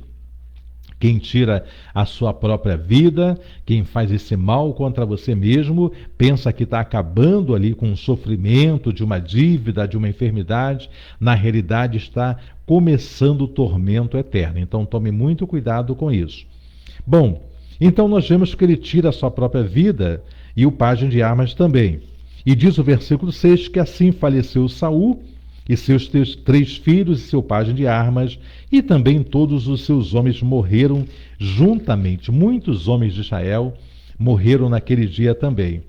quem tira a sua própria vida, quem faz esse mal contra você mesmo, pensa que está acabando ali com o sofrimento de uma dívida, de uma enfermidade, na realidade está começando o tormento eterno. Então tome muito cuidado com isso. Bom, então nós vemos que ele tira a sua própria vida e o pajem de armas também. E diz o versículo 6 que assim faleceu Saul e seus 3 filhos e seu pajem de armas, e também todos os seus homens morreram juntamente. Muitos homens de Israel morreram naquele dia também.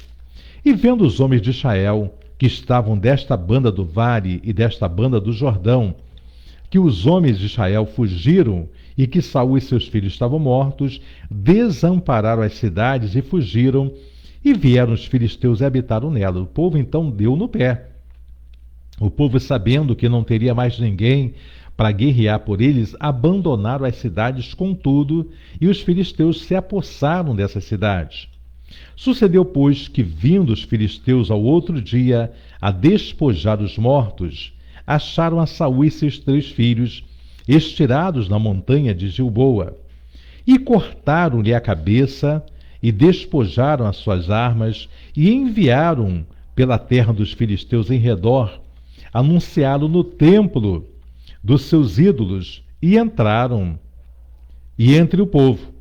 E vendo os homens de Israel, que estavam desta banda do vale e desta banda do Jordão, que os homens de Israel fugiram e que Saul e seus filhos estavam mortos, desampararam as cidades e fugiram, e vieram os filisteus e habitaram nela. O povo então deu no pé. O povo, sabendo que não teria mais ninguém para guerrear por eles, abandonaram as cidades com tudo, e os filisteus se apossaram dessas cidades. Sucedeu, pois, que, vindo os filisteus ao outro dia a despojar os mortos, acharam a Saul e seus 3 filhos, estirados na montanha de Gilboa, e cortaram-lhe a cabeça, e despojaram as suas armas, e enviaram pela terra dos filisteus em redor, anunciá-lo no templo dos seus ídolos, e entraram e entre o povo.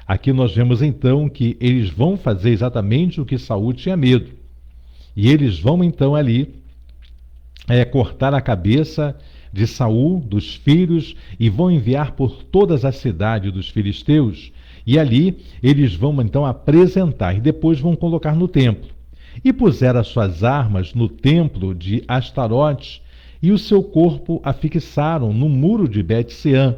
Aqui nós vemos então que eles vão fazer exatamente o que Saul tinha medo. E eles vão então ali cortar a cabeça de Saul, dos filhos, e vão enviar por todas as cidades dos filisteus. E ali eles vão então apresentar e depois vão colocar no templo. E puseram as suas armas no templo de Astarote, e o seu corpo afixaram no muro de Bet-Seã.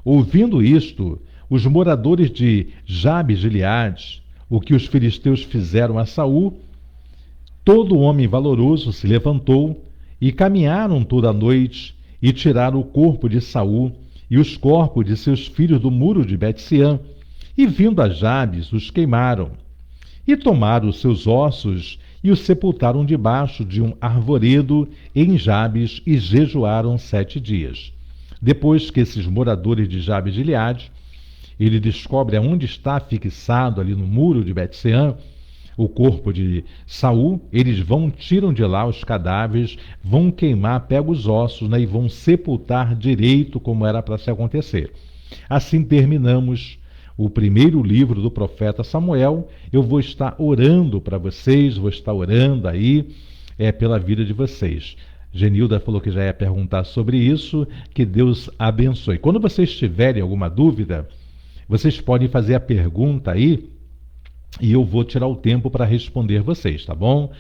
Ouvindo isto, os moradores de Jabes-Gileade, o que os filisteus fizeram a Saul, todo homem valoroso se levantou e caminharam toda a noite e tiraram o corpo de Saul e os corpos de seus filhos do muro de Bet-Seã, e vindo a Jabes os queimaram. E tomaram os seus ossos e os sepultaram debaixo de um arvoredo em Jabes e jejuaram 7 dias. Depois que esses moradores de Jabes-Gileade, ele descobre aonde está fixado ali no muro de Bet-Seã o corpo de Saul, eles vão, tiram de lá os cadáveres, vão queimar, pegam os ossos, né, e vão sepultar direito como era para se acontecer. Assim terminamos o primeiro livro do profeta Samuel. Eu vou estar orando para vocês, vou estar orando aí pela vida de vocês. Genilda falou que já ia perguntar sobre isso, que Deus abençoe. Quando vocês tiverem alguma dúvida, vocês podem fazer a pergunta aí e eu vou tirar o tempo para responder vocês, tá bom?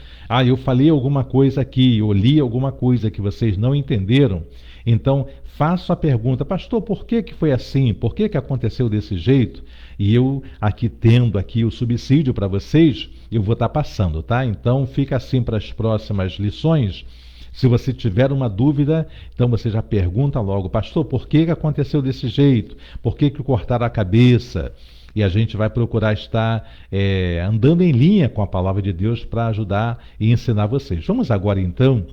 Eu falei alguma coisa aqui, eu li alguma coisa que vocês não entenderam, então faço a pergunta: pastor, por que foi assim? Por que aconteceu desse jeito? E eu, aqui tendo aqui o subsídio para vocês, eu vou estar passando, tá? Então fica assim para as próximas lições. Se você tiver uma dúvida, então você já pergunta logo: pastor, por que aconteceu desse jeito? Por que cortaram a cabeça? E a gente vai procurar estar andando em linha com a palavra de Deus para ajudar e ensinar vocês. Vamos agora então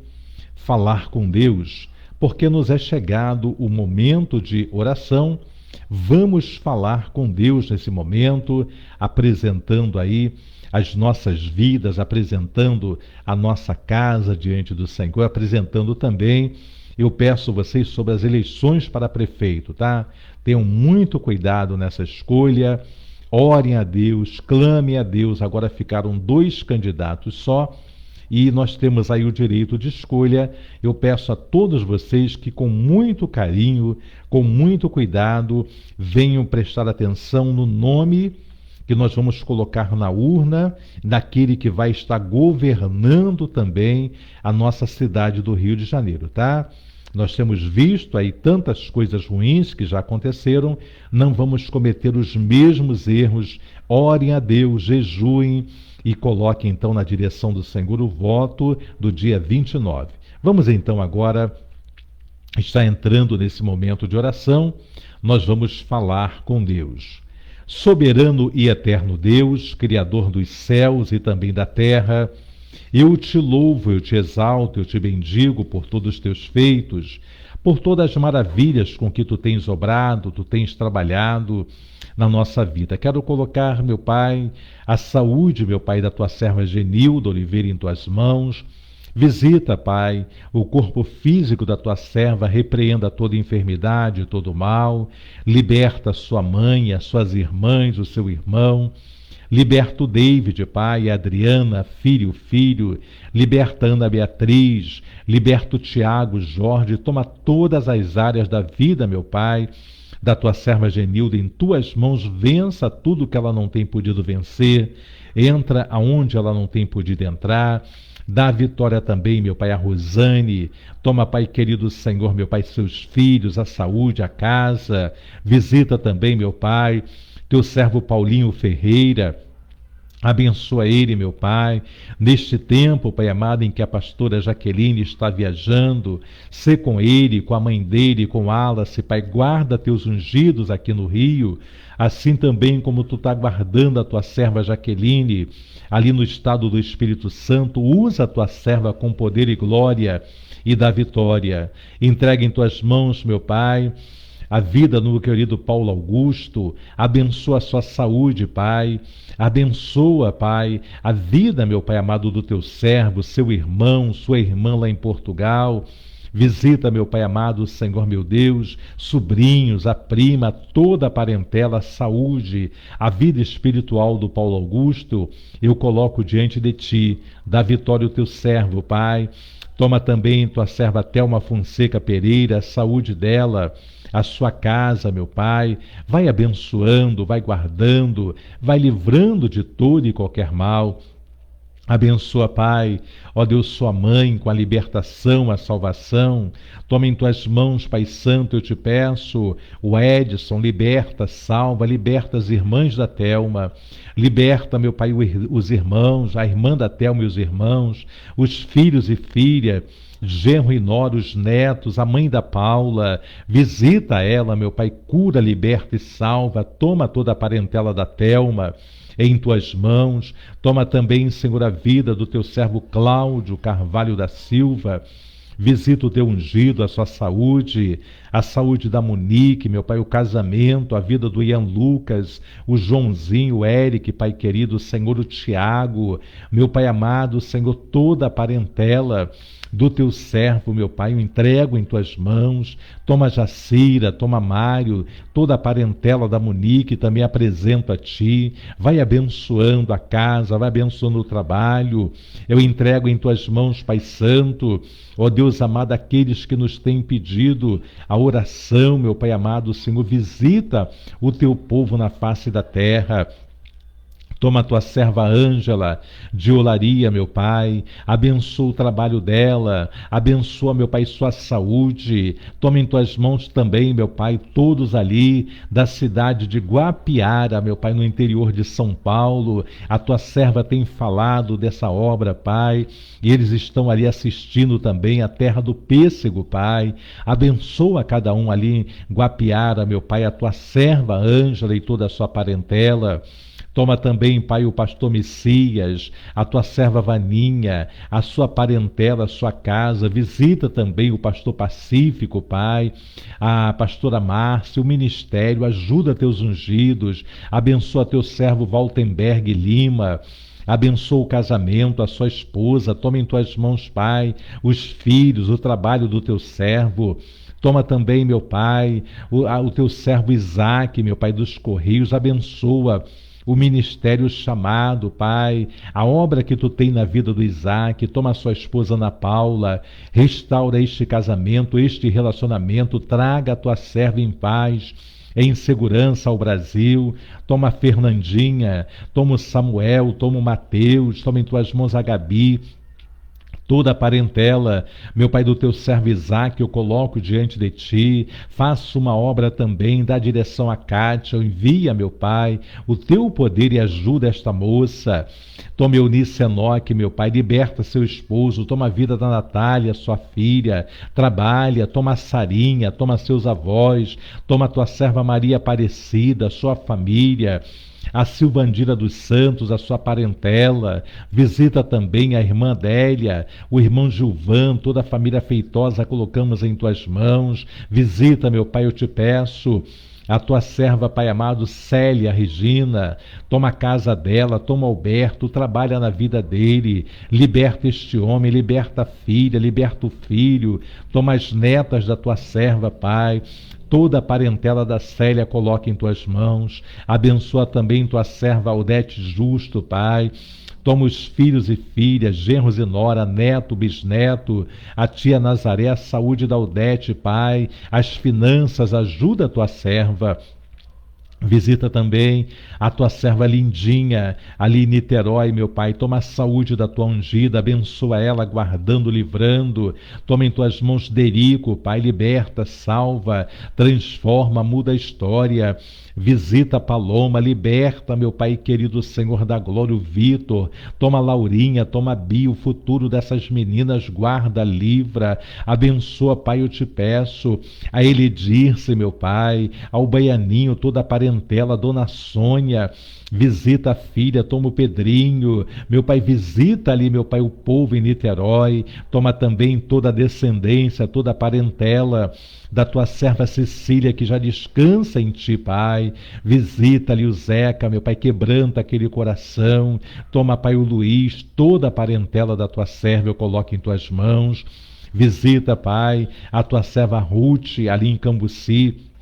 falar com Deus, porque nos é chegado o momento de oração. Vamos falar com Deus nesse momento, apresentando aí as nossas vidas, apresentando a nossa casa diante do Senhor, apresentando também, eu peço vocês, sobre as eleições para prefeito, tá? Tenham muito cuidado nessa escolha, orem a Deus, clamem a Deus. Agora ficaram 2 candidatos só e nós temos aí o direito de escolha. Eu peço a todos vocês que, com muito carinho, com muito cuidado, venham prestar atenção no nome que nós vamos colocar na urna, daquele que vai estar governando também a nossa cidade do Rio de Janeiro, tá? Nós temos visto aí tantas coisas ruins que já aconteceram, não vamos cometer os mesmos erros. Orem a Deus, jejuem e coloquem então na direção do Senhor o voto do dia 29. Vamos então agora estar entrando nesse momento de oração. Nós vamos falar com Deus. Soberano e eterno Deus, Criador dos céus e também da terra, eu te louvo, eu te exalto, eu te bendigo por todos os teus feitos, por todas as maravilhas com que tu tens obrado, tu tens trabalhado na nossa vida. Quero colocar, meu Pai, a saúde, meu Pai, da tua serva Genilda Oliveira em tuas mãos. Visita, Pai, o corpo físico da tua serva, repreenda toda enfermidade, todo mal, liberta sua mãe, as suas irmãs, o seu irmão, liberta o David, Pai, a Adriana, filho, liberta a Ana Beatriz, liberta o Tiago, Jorge, toma todas as áreas da vida, meu Pai, da tua serva Genilda em tuas mãos, vença tudo que ela não tem podido vencer, entra aonde ela não tem podido entrar, Dá a vitória também, meu Pai, a Rosane. Toma, Pai querido Senhor, meu Pai, seus filhos, a saúde, a casa. Visita também, meu Pai, teu servo Paulinho Ferreira. Abençoa ele, meu Pai, neste tempo, Pai amado, em que a pastora Jaqueline está viajando, sê com ele, com a mãe dele, com Alice, Pai, guarda teus ungidos aqui no Rio, assim também como tu está guardando a tua serva Jaqueline, ali no estado do Espírito Santo, usa a tua serva com poder e glória e dá vitória. Entrega em tuas mãos, meu Pai, a vida no querido Paulo Augusto, abençoa a sua saúde, Pai, abençoa, Pai, a vida, meu Pai amado, do teu servo, seu irmão, sua irmã lá em Portugal. Visita, meu Pai amado, Senhor meu Deus, sobrinhos, a prima, toda a parentela, a saúde, a vida espiritual do Paulo Augusto, eu coloco diante de ti, dá vitória ao teu servo, Pai. Toma também tua serva Thelma Fonseca Pereira, a saúde dela, a sua casa, meu Pai, vai abençoando, vai guardando, vai livrando de todo e qualquer mal. Abençoa, Pai, ó Deus, sua mãe, com a libertação, a salvação. Toma em tuas mãos, Pai Santo, eu te peço, o Edson, liberta, salva, liberta as irmãs da Thelma. Liberta, meu Pai, os irmãos, a irmã da Thelma e os irmãos, os filhos e filhas, genro e nora, os netos, a mãe da Paula. Visita ela, meu Pai, cura, liberta e salva. Toma toda a parentela da Thelma em tuas mãos. Toma também, Senhor, a vida do teu servo Cláudio Carvalho da Silva. Visita o teu ungido, a sua saúde, a saúde da Monique, meu Pai, o casamento, a vida do Ian Lucas, o Joãozinho, o Eric, Pai querido, Senhor, o Tiago, meu Pai amado, Senhor, toda a parentela do teu servo, meu Pai, eu entrego em tuas mãos. Toma Jacira, toma Mário, toda a parentela da Monique, também apresento a ti. Vai abençoando a casa, vai abençoando o trabalho. Eu entrego em tuas mãos, Pai Santo, ó Deus amado, aqueles que nos têm pedido a oração, meu Pai amado, Senhor, visita o teu povo na face da terra. Toma a tua serva Ângela de Olaria, meu Pai, abençoa o trabalho dela, abençoa, meu Pai, sua saúde. Toma em tuas mãos também, meu Pai, todos ali da cidade de Guapiara, meu Pai, no interior de São Paulo. A tua serva tem falado dessa obra, Pai, e eles estão ali assistindo também a terra do pêssego, Pai. Abençoa cada um ali em Guapiara, meu Pai, a tua serva Ângela e toda a sua parentela. Toma também, Pai, o pastor Messias, a tua serva Vaninha, a sua parentela, a sua casa. Visita também o pastor Pacífico, Pai, a pastora Márcia, o ministério. Ajuda teus ungidos. Abençoa teu servo Waltenberg Lima. Abençoa o casamento, a sua esposa. Toma em tuas mãos, Pai, os filhos, o trabalho do teu servo. Toma também, meu Pai, o teu servo Isaac, meu Pai, dos Correios. Abençoa o ministério chamado, Pai, a obra que tu tem na vida do Isaac. Toma a sua esposa Ana Paula, restaura este casamento, este relacionamento, traga a tua serva em paz, em segurança ao Brasil. Toma a Fernandinha, toma o Samuel, toma o Mateus, toma em tuas mãos a Gabi, toda a parentela, meu Pai, do teu servo Isaac, eu coloco diante de ti. Faça uma obra também, dá direção a Kátia, envia, meu Pai, o teu poder e ajuda esta moça. Toma Eunice Enoque, meu Pai, liberta seu esposo. Toma a vida da Natália, sua filha, trabalha. Toma a Sarinha, toma seus avós, toma a tua serva Maria Aparecida, sua família, a Silvandira dos Santos, a sua parentela. Visita também a irmã Adélia, o irmão Gilvan, toda a família Feitosa, colocamos em tuas mãos. Visita, meu Pai, eu te peço, a tua serva, Pai amado, Célia Regina. Toma a casa dela, toma Alberto, trabalha na vida dele, liberta este homem, liberta a filha, liberta o filho. Toma as netas da tua serva, Pai. Toda a parentela da Célia coloca em tuas mãos. Abençoa também tua serva Aldete Justo, Pai. Toma os filhos e filhas, genros e nora, neto, bisneto, a tia Nazaré, a saúde da Aldete, Pai. As finanças, ajuda a tua serva. Visita também a tua serva lindinha, ali em Niterói, meu Pai. Toma a saúde da tua ungida, abençoa ela, guardando, livrando. Toma em tuas mãos Derico, Pai, liberta, salva, transforma, muda a história. Visita a Paloma, liberta, meu Pai querido, Senhor da glória, o Vitor. Toma a Laurinha, toma a Bia, o futuro dessas meninas, guarda, livra, abençoa, Pai, eu te peço. A Elidirce, meu Pai, ao Baianinho, toda a parentela, Dona Sônia, visita a filha, toma o Pedrinho, meu Pai, visita ali, meu Pai, o povo em Niterói, toma também toda a descendência, toda a parentela da tua serva Cecília, que já descansa em ti, Pai. Visita ali o Zeca, meu Pai, quebranta aquele coração. Toma, Pai, o Luiz, toda a parentela da tua serva eu coloco em tuas mãos. Visita, Pai, a tua serva Ruth, ali em Cambuci.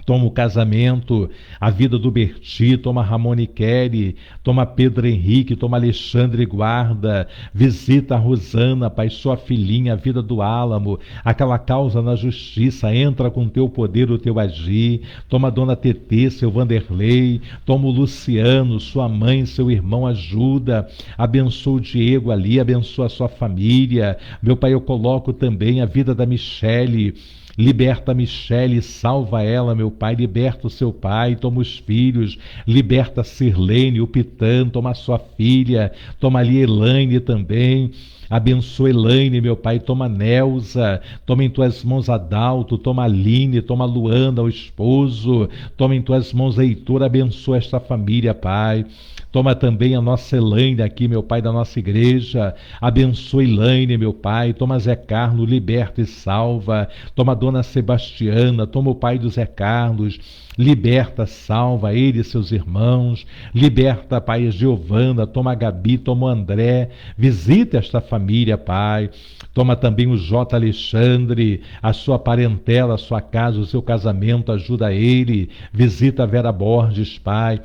Toma o casamento, a vida do Berti, toma Ramone Kelly, toma Pedro Henrique, toma Alexandre Guarda, visita a Rosana, Pai, sua filhinha, a vida do Álamo, aquela causa na justiça, entra com teu poder, o teu agir, toma a Dona Tetê, seu Vanderlei, toma o Luciano, sua mãe, seu irmão, ajuda, abençoa o Diego ali, abençoa a sua família, meu Pai, eu coloco também a vida da Michele. Liberta a Michele, salva ela, meu Pai, liberta o seu pai, toma os filhos, liberta a Sirlene, o Pitã, toma a sua filha, toma ali Elaine também, abençoa Elaine, meu Pai, toma Nelza, toma em tuas mãos Adalto, toma Aline, toma Luanda, o esposo, toma em tuas mãos Heitor, abençoa esta família, Pai. Toma também a nossa Elaine aqui, meu Pai, da nossa igreja. Abençoa Elaine, meu Pai. Toma Zé Carlos, liberta e salva. Toma a Dona Sebastiana. Toma o pai do Zé Carlos. Liberta, salva ele e seus irmãos. Liberta, Pai, a Giovana. Toma a Gabi, toma o André. Visita esta família, Pai. Toma também o J. Alexandre, a sua parentela, a sua casa, o seu casamento. Ajuda ele. Visita a Vera Borges, Pai.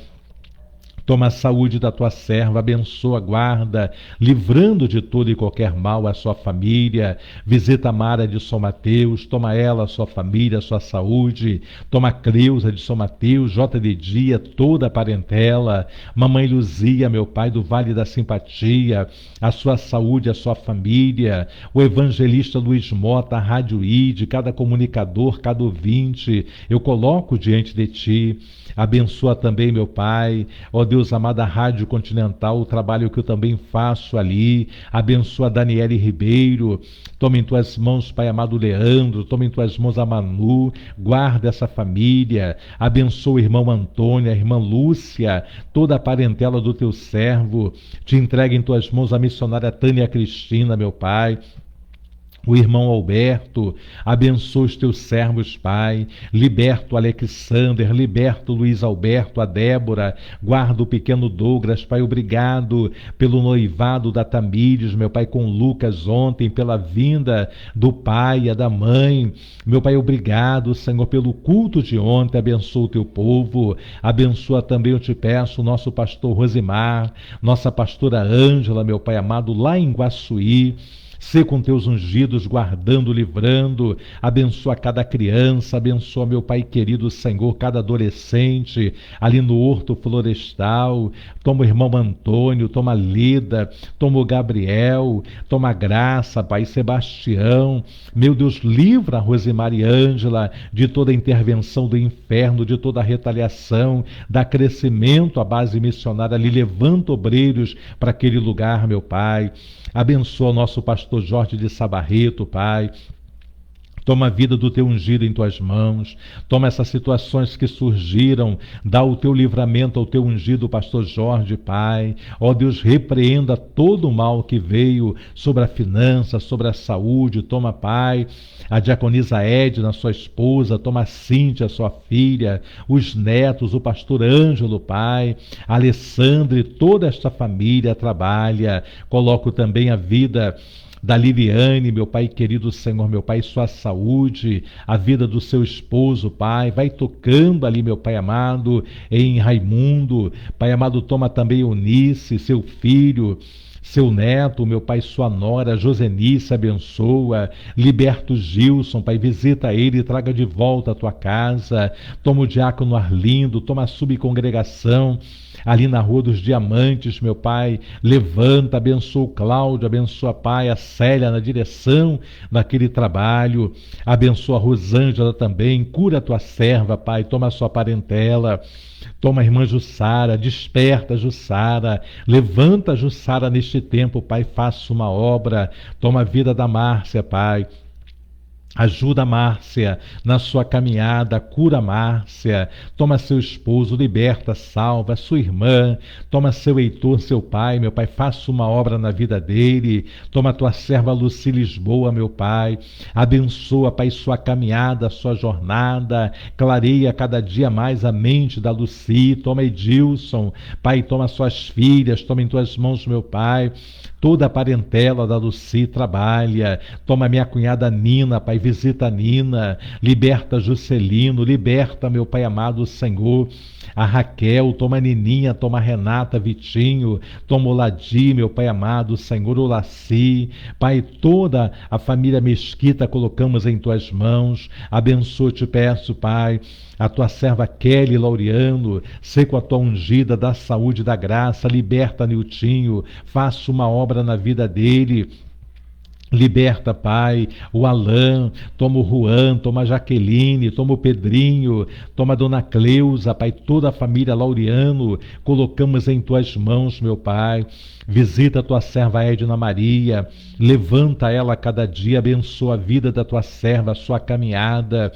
Toma a saúde da tua serva, abençoa, guarda, livrando de todo e qualquer mal a sua família. Visita a Mara de São Mateus, toma ela, a sua família, a sua saúde. Toma a Creuza de São Mateus, J. de Dia, toda a parentela. Mamãe Luzia, meu Pai, do Vale da Simpatia, a sua saúde, a sua família. O evangelista Luiz Mota, a Rádio ID, cada comunicador, cada ouvinte, eu coloco diante de ti. Abençoa também, meu Pai, ó Deus amado, a Rádio Continental, o trabalho que eu também faço ali. Abençoa a Daniele Ribeiro. Toma em tuas mãos, Pai amado, Leandro. Toma em tuas mãos a Manu. Guarda essa família. Abençoa o irmão Antônio, a irmã Lúcia, toda a parentela do teu servo. Te entrega em tuas mãos a missionária Tânia Cristina, meu Pai. O irmão Alberto, abençoa os teus servos, Pai. Liberta o Alexander, liberta o Luiz Alberto, a Débora. Guarda o pequeno Douglas, Pai. Obrigado pelo noivado da Tamires, meu Pai, com Lucas ontem, pela vinda do pai e da mãe. Meu Pai, obrigado, Senhor, pelo culto de ontem. Abençoa o teu povo. Abençoa também, eu te peço, o nosso pastor Rosimar, nossa pastora Ângela, meu Pai amado, lá em Guaçuí. Sê com teus ungidos, guardando, livrando. Abençoa cada criança, abençoa, meu Pai querido Senhor, cada adolescente, ali no Horto Florestal. Toma o irmão Antônio, toma a Lida, toma o Gabriel, toma a Graça, Pai Sebastião. Meu Deus, livra a Rosemar e Ângela de toda intervenção do inferno, de toda retaliação, dá crescimento à base missionária ali, levanta obreiros para aquele lugar, meu Pai. Abençoa o nosso pastor Jorge de Sabarreto, Pai. Toma a vida do teu ungido em tuas mãos. Toma essas situações que surgiram. Dá o teu livramento ao teu ungido, pastor Jorge, Pai. Ó Deus, repreenda todo o mal que veio sobre a finança, sobre a saúde. Toma, Pai, a diaconisa Edna, sua esposa. Toma a Cíntia, sua filha. Os netos, o pastor Ângelo, Pai. A Alessandra, toda esta família trabalha. Coloco também a vida da Liliane, meu Pai querido Senhor, meu Pai, sua saúde, a vida do seu esposo, Pai, vai tocando ali, meu Pai amado, em Raimundo. Pai amado, toma também Eunice, seu filho. seu neto, meu Pai, sua nora, Josenice, abençoa, liberta o Gilson, Pai, visita ele e traga de volta a tua casa, toma o diácono Arlindo, toma a subcongregação, ali na Rua dos Diamantes, meu Pai, levanta, abençoa o Cláudio, abençoa, Pai, a Célia na direção daquele trabalho, abençoa a Rosângela também, cura a tua serva, Pai, toma a sua parentela, toma a irmã Jussara, desperta Jussara, levanta Jussara neste tempo, Pai, faça uma obra, toma a vida da Márcia, Pai, ajuda a Márcia na sua caminhada, cura a Márcia, toma seu esposo, liberta, salva sua irmã, toma seu Heitor, seu pai, meu Pai, faça uma obra na vida dele, toma tua serva Luci Lisboa, meu Pai, abençoa, Pai, sua caminhada, sua jornada, clareia cada dia mais a mente da Luci, toma Edilson, Pai, toma suas filhas, toma em tuas mãos, meu Pai, toda a parentela da Luci trabalha, toma minha cunhada Nina, Pai, visita a Nina, liberta Juscelino, liberta, meu Pai amado, Senhor, a Raquel, toma a Nininha, toma a Renata, Vitinho, toma o Ladi, meu Pai amado, Senhor, o Laci, Pai, toda a família Mesquita colocamos em tuas mãos, abençoa, te peço, Pai, a tua serva Kelly Laureano, sei com a tua ungida, da saúde, da graça, liberta Niltinho, faça uma obra na vida dele, liberta, Pai, o Alain, toma o Juan, toma a Jaqueline, toma o Pedrinho, toma a Dona Cleusa, Pai, toda a família Laureano, colocamos em tuas mãos, meu Pai, visita a tua serva Edna Maria, levanta ela a cada dia, abençoa a vida da tua serva, a sua caminhada,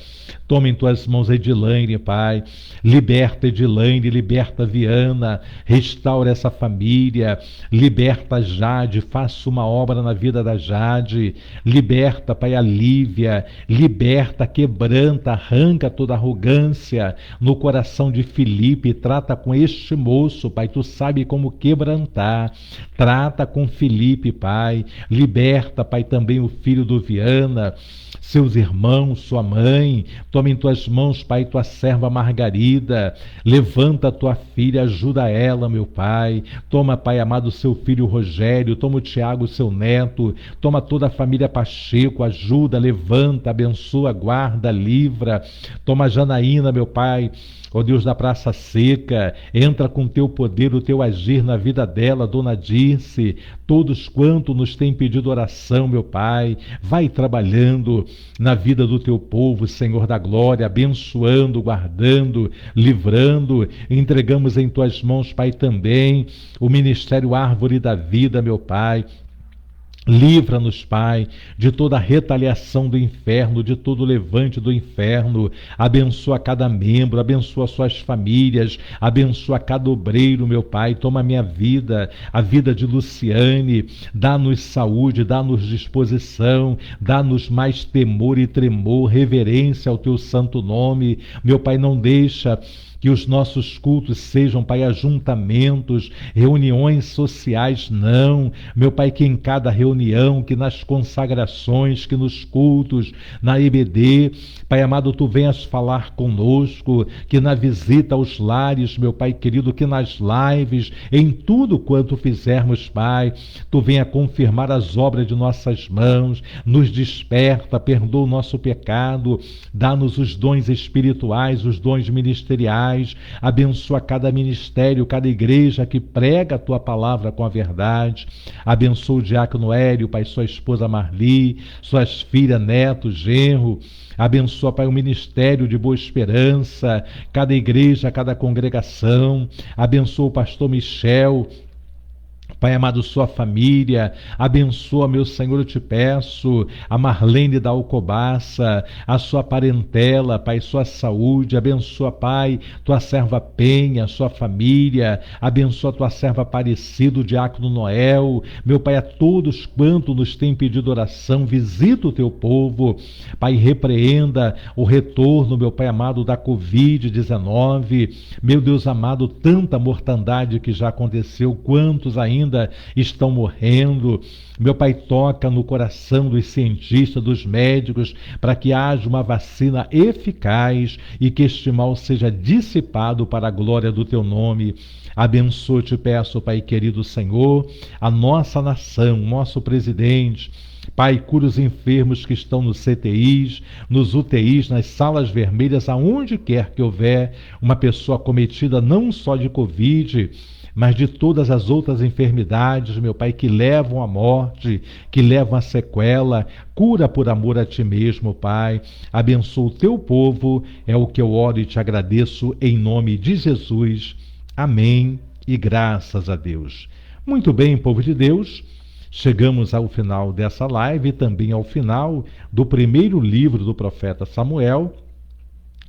toma em tuas mãos Edilaine, Pai, liberta Edilaine, liberta Viana, restaura essa família, liberta Jade, faça uma obra na vida da Jade, liberta, Pai, a Lívia, liberta, quebranta, arranca toda arrogância no coração de Felipe, trata com este moço, Pai, tu sabe como quebrantar, trata com Felipe, Pai, liberta, Pai, também o filho do Viana, seus irmãos, sua mãe, toma em tuas mãos, Pai, tua serva Margarida, levanta a tua filha, ajuda ela, meu Pai, toma, Pai amado, seu filho Rogério, toma o Tiago, seu neto, toma toda a família Pacheco, ajuda, levanta, abençoa, guarda, livra, toma a Janaína, meu Pai, ó Deus da Praça Seca, entra com teu poder, o teu agir na vida dela, Dona Dirce, todos quanto nos têm pedido oração, meu Pai, vai trabalhando na vida do teu povo, Senhor da glória, abençoando, guardando, livrando, entregamos em tuas mãos, Pai, também o Ministério Árvore da Vida, meu Pai. Livra-nos, Pai, de toda a retaliação do inferno, de todo o levante do inferno. Abençoa cada membro, abençoa suas famílias, abençoa cada obreiro, meu Pai. Toma a minha vida, a vida de Luciane. Dá-nos saúde, dá-nos disposição, dá-nos mais temor e tremor, reverência ao teu santo nome. Meu Pai, não deixa que os nossos cultos sejam, Pai, ajuntamentos, reuniões sociais, não. Meu Pai, que em cada reunião, que nas consagrações, que nos cultos, na EBD, Pai amado, tu venhas falar conosco, que na visita aos lares, meu Pai querido, que nas lives, em tudo quanto fizermos, Pai, tu venha confirmar as obras de nossas mãos, nos desperta, perdoa o nosso pecado, dá-nos os dons espirituais, os dons ministeriais, abençoa cada ministério, cada igreja que prega a tua palavra com a verdade, abençoa o diácono Hélio, Pai, sua esposa Marli, suas filhas, netos, genro, abençoa, Pai, o ministério de Boa Esperança, cada igreja, cada congregação, abençoa o pastor Michel, Pai amado, sua família, abençoa, meu Senhor, eu te peço, a Marlene da Alcobaça, a sua parentela, Pai, sua saúde, abençoa, Pai, tua serva Penha, sua família, abençoa tua serva Aparecida, o diácono Noel, meu Pai, a todos quanto nos tem pedido oração, visita o teu povo, Pai, repreenda o retorno, meu Pai amado, da Covid-19, meu Deus amado, tanta mortandade que já aconteceu, quantos ainda ainda estão morrendo. Meu Pai, toca no coração dos cientistas, dos médicos, para que haja uma vacina eficaz e que este mal seja dissipado para a glória do Teu nome. Abençoa, te peço, Pai querido Senhor, a nossa nação, nosso presidente. Pai, cura os enfermos que estão nos CTIs, nos UTIs, nas salas vermelhas, aonde quer que houver uma pessoa acometida não só de Covid, mas de todas as outras enfermidades, meu Pai, que levam à morte, que levam à sequela. Cura por amor a Ti mesmo, Pai. Abençoa o Teu povo, é o que eu oro e te agradeço em nome de Jesus. Amém e graças a Deus. Muito bem, povo de Deus, chegamos ao final dessa live e também ao final do primeiro livro do profeta Samuel.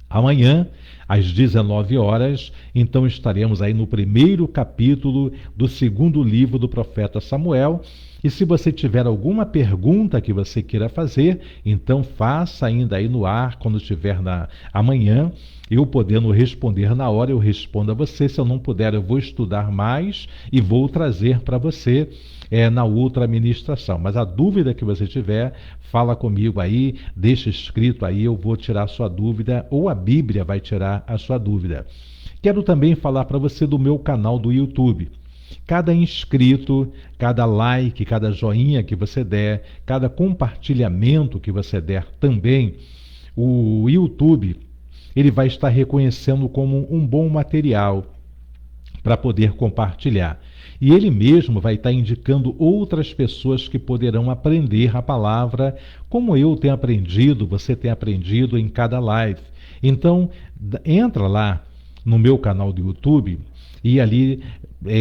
Amanhã, às 19 horas, então estaremos aí no primeiro capítulo do segundo livro do profeta Samuel. E se você tiver alguma pergunta que você queira fazer, então faça ainda aí no ar, quando estiver amanhã, eu podendo responder na hora, eu respondo a você. Se eu não puder, eu vou estudar mais e vou trazer para você na outra ministração. Mas a dúvida que você tiver, fala comigo aí, deixa escrito aí, eu vou tirar a sua dúvida, ou a Bíblia vai tirar a sua dúvida. Quero também falar para você do meu canal do YouTube. Cada inscrito, cada like, cada joinha que você der, cada compartilhamento que você der também, o YouTube, ele vai estar reconhecendo como um bom material para poder compartilhar. E ele mesmo vai estar indicando outras pessoas que poderão aprender a palavra, como eu tenho aprendido, você tem aprendido em cada live. Então, entra lá no meu canal do YouTube e ali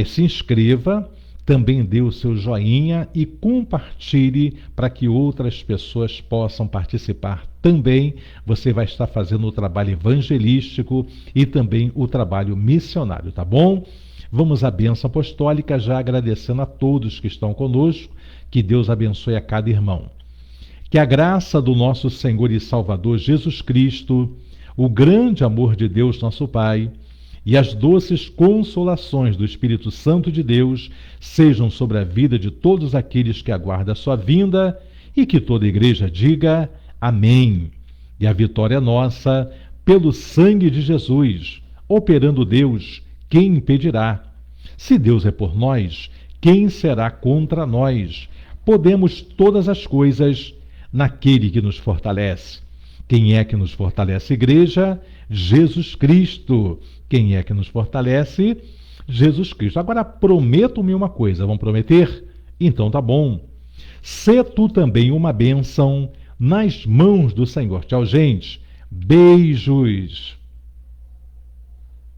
se inscreva, também dê o seu joinha e compartilhe para que outras pessoas possam participar também. Você vai estar fazendo o trabalho evangelístico e também o trabalho missionário, tá bom? Vamos à bênção apostólica, já agradecendo a todos que estão conosco. Que Deus abençoe a cada irmão. Que a graça do nosso Senhor e Salvador Jesus Cristo, o grande amor de Deus nosso Pai e as doces consolações do Espírito Santo de Deus sejam sobre a vida de todos aqueles que aguardam a sua vinda, e que toda a igreja diga amém. E a vitória é nossa pelo sangue de Jesus. Operando Deus, quem impedirá? Se Deus é por nós, quem será contra nós? Podemos todas as coisas naquele que nos fortalece. Quem é que nos fortalece, igreja? Jesus Cristo. Quem é que nos fortalece? Jesus Cristo. Agora prometo-me uma coisa. Vão prometer? Então tá bom. Sê tu também uma bênção nas mãos do Senhor. Tchau, gente. Beijos.